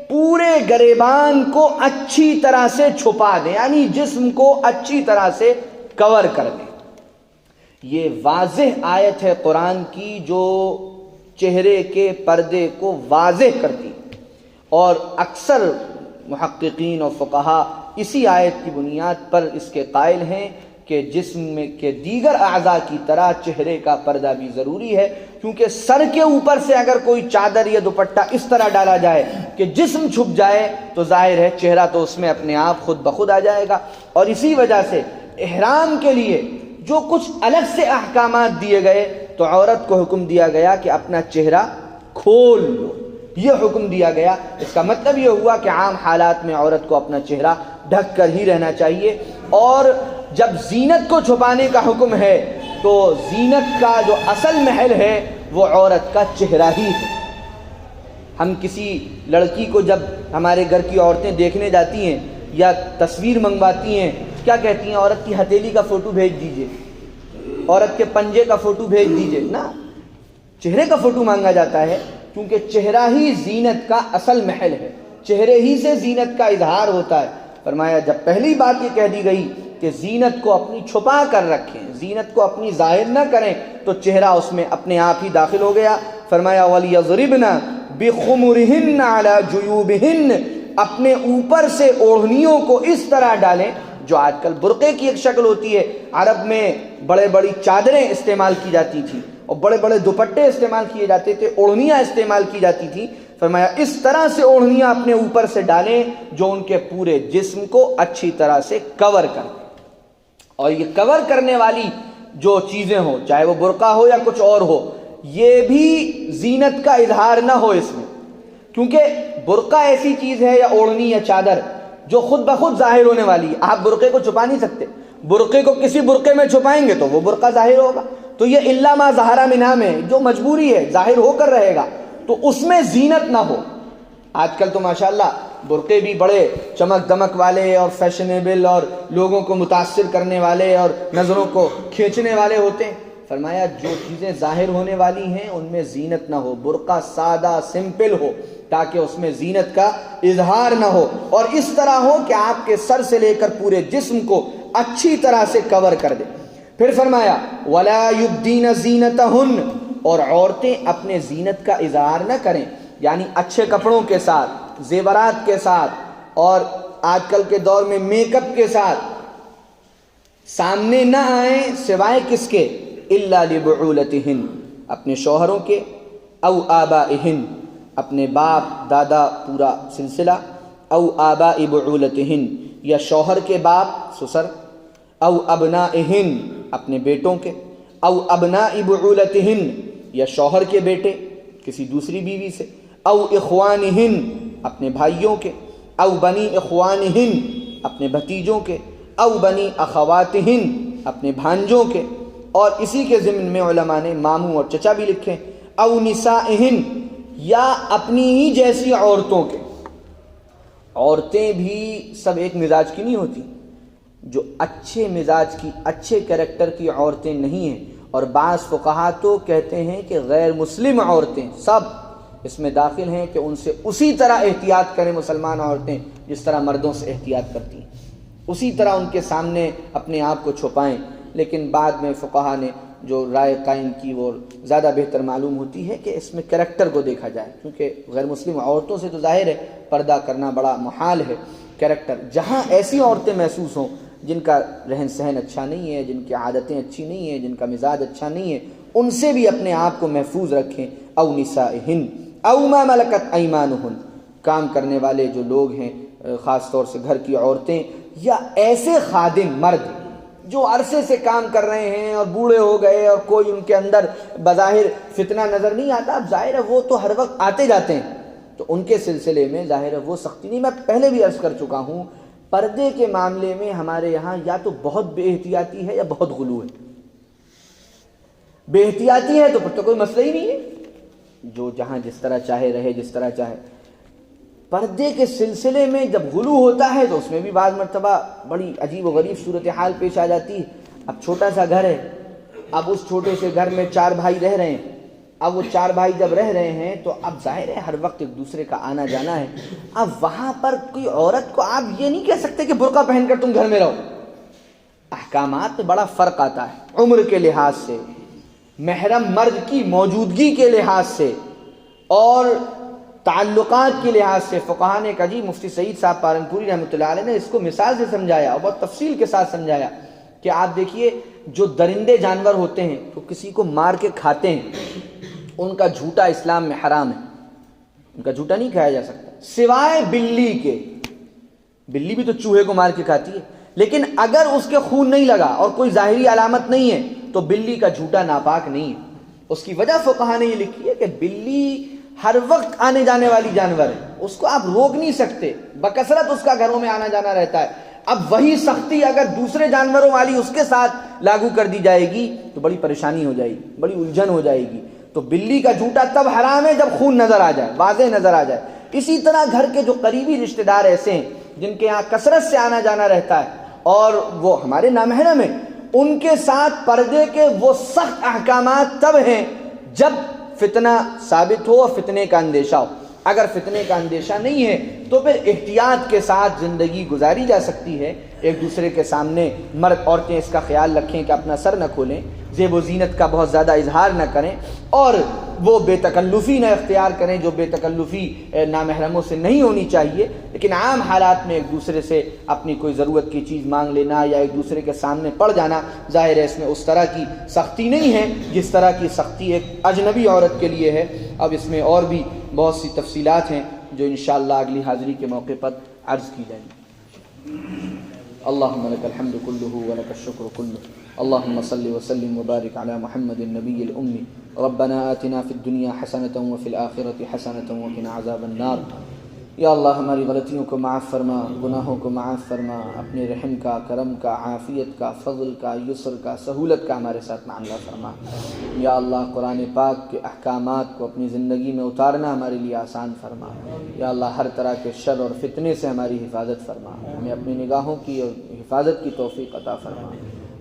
A: پورے گریبان کو اچھی طرح سے چھپا دیں, یعنی جسم کو اچھی طرح سے کور کر دیں. یہ واضح آیت ہے قرآن کی جو چہرے کے پردے کو واضح کرتی, اور اکثر محققین اور فقہا اسی آیت کی بنیاد پر اس کے قائل ہیں کہ جسم میں کے دیگر اعضاء کی طرح چہرے کا پردہ بھی ضروری ہے, کیونکہ سر کے اوپر سے اگر کوئی چادر یا دوپٹہ اس طرح ڈالا جائے کہ جسم چھپ جائے تو ظاہر ہے چہرہ تو اس میں اپنے آپ خود بخود آ جائے گا. اور اسی وجہ سے احرام کے لیے جو کچھ الگ سے احکامات دیے گئے تو عورت کو حکم دیا گیا کہ اپنا چہرہ کھول لو, یہ حکم دیا گیا. اس کا مطلب یہ ہوا کہ عام حالات میں عورت کو اپنا چہرہ ڈھک کر ہی رہنا چاہیے. اور جب زینت کو چھپانے کا حکم ہے تو زینت کا جو اصل محل ہے وہ عورت کا چہرہ ہی ہے. ہم کسی لڑکی کو جب ہمارے گھر کی عورتیں دیکھنے جاتی ہیں یا تصویر منگواتی ہیں, کیا کہتی ہیں؟ عورت کی ہتھیلی کا فوٹو بھیج دیجئے, عورت کے پنجے کا فوٹو بھیج دیجئے. نا, چہرے کا فوٹو مانگا جاتا ہے, کیونکہ چہرہ ہی زینت کا اصل محل ہے, چہرے ہی سے زینت کا اظہار ہوتا ہے. فرمایا جب پہلی بات یہ کہہ دی گئی کہ زینت کو اپنی چھپا کر رکھیں, زینت کو اپنی ظاہر نہ کریں, تو چہرہ اس میں اپنے آپ ہی داخل ہو گیا. فرمایا وَلْيَضْرِبْنَ بِخُمُرِهِنَّ عَلَى جُيُوبِهِنَّ, اپنے اوپر سے اوڑھنیوں کو اس طرح ڈالیں, جو آج کل برقعے کی ایک شکل ہوتی ہے. عرب میں بڑے بڑی چادریں استعمال کی جاتی تھی اور بڑے بڑے دوپٹے استعمال کیے جاتے تھے, اوڑھنیاں استعمال کی جاتی تھی. فرمایا اس طرح سے اوڑھنیاں اپنے اوپر سے ڈالیں جو ان کے پورے جسم کو اچھی طرح سے کور کر دیں. اور یہ کور کرنے والی جو چیزیں ہوں, چاہے وہ برقع ہو یا کچھ اور ہو, یہ بھی زینت کا اظہار نہ ہو اس میں, کیونکہ برقع ایسی چیز ہے یا اوڑھنی یا چادر جو خود بخود ظاہر ہونے والی ہے. آپ برقعے کو چھپا نہیں سکتے, برقعے کو کسی برقعے میں چھپائیں گے تو وہ برقع ظاہر ہوگا. تو یہ الا ما ظہر منہا میں جو مجبوری ہے ظاہر ہو کر رہے گا, تو اس میں زینت نہ ہو. آج کل تو ماشاءاللہ برقعے بھی بڑے چمک دمک والے اور فیشنیبل اور لوگوں کو متاثر کرنے والے اور نظروں کو کھینچنے والے ہوتے ہیں. فرمایا جو چیزیں ظاہر ہونے والی ہیں ان میں زینت نہ ہو, برقع سادہ سمپل ہو تاکہ اس میں زینت کا اظہار نہ ہو, اور اس طرح ہو کہ آپ کے سر سے لے کر پورے جسم کو اچھی طرح سے کور کر دے. پھر فرمایا وَلَا يُبْدِينَ زِينَتَهُنَّ, اور عورتیں اپنے زینت کا اظہار نہ کریں, یعنی اچھے کپڑوں کے ساتھ, زیورات کے ساتھ, اور آج کل کے دور میں میک اپ کے ساتھ سامنے نہ آئیں سوائے کس کے؟ الا لبعولتہن, اپنے شوہروں کے, او آبائہن, اپنے باپ دادا پورا سلسلہ, او آباء بعولتہن, یا شوہر کے باپ سسر, او ابنائہن, اپنے بیٹوں کے, او ابناء بعولتہن, یا شوہر کے بیٹے کسی دوسری بیوی سے, او اخوانہن, اپنے بھائیوں کے, او بنی اخوانہن, اپنے بھتیجوں کے, او بنی اخواتہن, اپنے بھانجوں کے. اور اسی کے ضمن میں علماء نے ماموں اور چچا بھی لکھے, او نسائہن, یا اپنی ہی جیسی عورتوں کے. عورتیں بھی سب ایک مزاج کی نہیں ہوتی, جو اچھے مزاج کی، اچھے کریکٹر کی عورتیں نہیں ہیں، اور بعض فقہا تو کہتے ہیں کہ غیر مسلم عورتیں سب اس میں داخل ہیں کہ ان سے اسی طرح احتیاط کریں مسلمان عورتیں جس طرح مردوں سے احتیاط کرتی ہیں، اسی طرح ان کے سامنے اپنے آپ کو چھپائیں۔ لیکن بعد میں فقہا نے جو رائے قائم کی وہ زیادہ بہتر معلوم ہوتی ہے کہ اس میں کریکٹر کو دیکھا جائے، کیونکہ غیر مسلم عورتوں سے تو ظاہر ہے پردہ کرنا بڑا محال ہے، کریکٹر جہاں ایسی عورتیں محسوس ہوں جن کا رہن سہن اچھا نہیں ہے، جن کی عادتیں اچھی نہیں ہیں، جن کا مزاج اچھا نہیں ہے، ان سے بھی اپنے آپ کو محفوظ رکھیں۔ او نسائہن او ما ملکت ایمانہن، کام کرنے والے جو لوگ ہیں خاص طور سے گھر کی عورتیں، یا ایسے خادم مرد جو عرصے سے کام کر رہے ہیں اور بوڑھے ہو گئے اور کوئی ان کے اندر بظاہر فتنہ نظر نہیں آتا، اب ظاہر ہے وہ تو ہر وقت آتے جاتے ہیں، تو ان کے سلسلے میں ظاہر ہے وہ سختی نہیں۔ میں پہلے بھی عرض کر چکا ہوں، پردے کے معاملے میں ہمارے یہاں یا تو بہت بے احتیاطی ہے یا بہت غلو ہے۔ بے احتیاطی ہے تو پھر تو کوئی مسئلہ ہی نہیں ہے، جو جہاں جس طرح چاہے رہے، جس طرح چاہے۔ پردے کے سلسلے میں جب غلو ہوتا ہے تو اس میں بھی بعض مرتبہ بڑی عجیب و غریب صورتحال پیش آ جاتی ہے۔ اب چھوٹا سا گھر ہے، اب اس چھوٹے سے گھر میں 4 بھائی رہ رہے ہیں، اب وہ 4 بھائی جب رہ رہے ہیں تو اب ظاہر ہے ہر وقت ایک دوسرے کا آنا جانا ہے۔ اب وہاں پر کوئی عورت کو آپ یہ نہیں کہہ سکتے کہ برقع پہن کر تم گھر میں رہو۔ احکامات میں بڑا فرق آتا ہے، عمر کے لحاظ سے، محرم مرد کی موجودگی کے لحاظ سے، اور تعلقات کے لحاظ سے۔ فقہا نے کہا جی، مفتی سعید صاحب پالنپوری رحمۃ اللہ علیہ نے اس کو مثال سے سمجھایا اور بہت تفصیل کے ساتھ سمجھایا کہ آپ دیکھیے جو درندے جانور ہوتے ہیں تو کسی کو مار کے کھاتے ہیں، ان کا جھوٹا اسلام میں حرام ہے، ان کا جھوٹا نہیں کھایا جا سکتا سوائے بلی کے۔ بلی بھی تو چوہے کو مار کے کھاتی ہے، لیکن اگر اس کے خون نہیں لگا اور کوئی ظاہری علامت نہیں ہے تو بلی کا جھوٹا ناپاک نہیں ہے۔ اس کی وجہ فقہا نے یہ لکھی ہے کہ بلی ہر وقت آنے جانے والی جانور ہے، اس کو آپ روک نہیں سکتے، بکثرت اس کا گھروں میں آنا جانا رہتا ہے۔ اب وہی سختی اگر دوسرے جانوروں والی اس کے ساتھ لاگو کر دی جائے گی تو بڑی پریشانی ہو جائے گی، بڑی الجھن ہو جائے گی۔ تو بلی کا جھوٹا تب حرام ہے جب خون نظر آ جائے، واضح نظر آ جائے۔ اسی طرح گھر کے جو قریبی رشتہ دار ایسے ہیں جن کے یہاں کثرت سے آنا جانا رہتا ہے اور وہ ہمارے نامحرم ہیں، ان کے ساتھ پردے کے وہ سخت احکامات تب ہیں جب فتنہ ثابت ہو اور فتنے کا اندیشہ ہو۔ اگر فتنے کا اندیشہ نہیں ہے تو پھر احتیاط کے ساتھ زندگی گزاری جا سکتی ہے۔ ایک دوسرے کے سامنے مرد عورتیں اس کا خیال رکھیں کہ اپنا سر نہ کھولیں، زیب و زینت کا بہت زیادہ اظہار نہ کریں، اور وہ بے تکلفی نہ اختیار کریں جو بے تکلفی نامحرموں سے نہیں ہونی چاہیے۔ لیکن عام حالات میں ایک دوسرے سے اپنی کوئی ضرورت کی چیز مانگ لینا یا ایک دوسرے کے سامنے پڑ جانا، ظاہر ہے اس میں اس طرح کی سختی نہیں ہے جس طرح کی سختی ایک اجنبی عورت کے لیے ہے۔ اب اس میں اور بھی بہت سی تفصیلات ہیں جو انشاءاللہ اگلی حاضری کے موقع پر عرض کی جائیں گی۔ اللہم لک الحمد کلہ ولک الشکر کلہ، اللہم صلی وسلم وبارک علی محمد النبی الامی، ربنا آتنا فی الدنیا حسنۃ وفی الآخرۃ حسنۃ وقنا عذاب النار۔ یا اللہ ہماری غلطیوں کو معاف فرما، گناہوں کو معاف فرما، اپنے رحم کا، کرم کا، عافیت کا، فضل کا، یسر کا، سہولت کا ہمارے ساتھ معاملہ فرما۔ یا اللہ قرآن پاک کے احکامات کو اپنی زندگی میں اتارنا ہمارے لیے آسان فرما۔ یا اللہ ہر طرح کے شر اور فتنے سے ہماری حفاظت فرما، ہمیں اپنی نگاہوں کی اور حفاظت کی توفیق عطا فرما،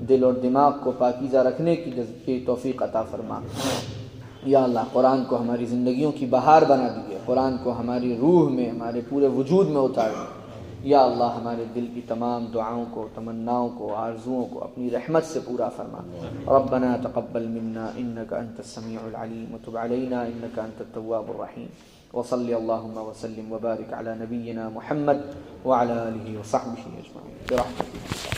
A: دل اور دماغ کو پاکیزہ رکھنے کی توفیق عطا فرما۔ یا اللہ قرآن کو ہماری زندگیوں کی بہار بنا دیجیے، قرآن کو ہماری روح میں، ہمارے پورے وجود میں اتار دیجیے۔ یا اللہ ہمارے دل کی تمام دعاؤں کو، تمناؤں کو، آرزوؤں کو اپنی رحمت سے پورا فرما۔ ربنا تقبل منا انک انت السمیع العلیم وتب علینا انک انت التواب الرحیم، وصلی اللہم وسلم وبارک علی نبینا محمد وعلی آلہ وصحبہ اجمعین برحمتک۔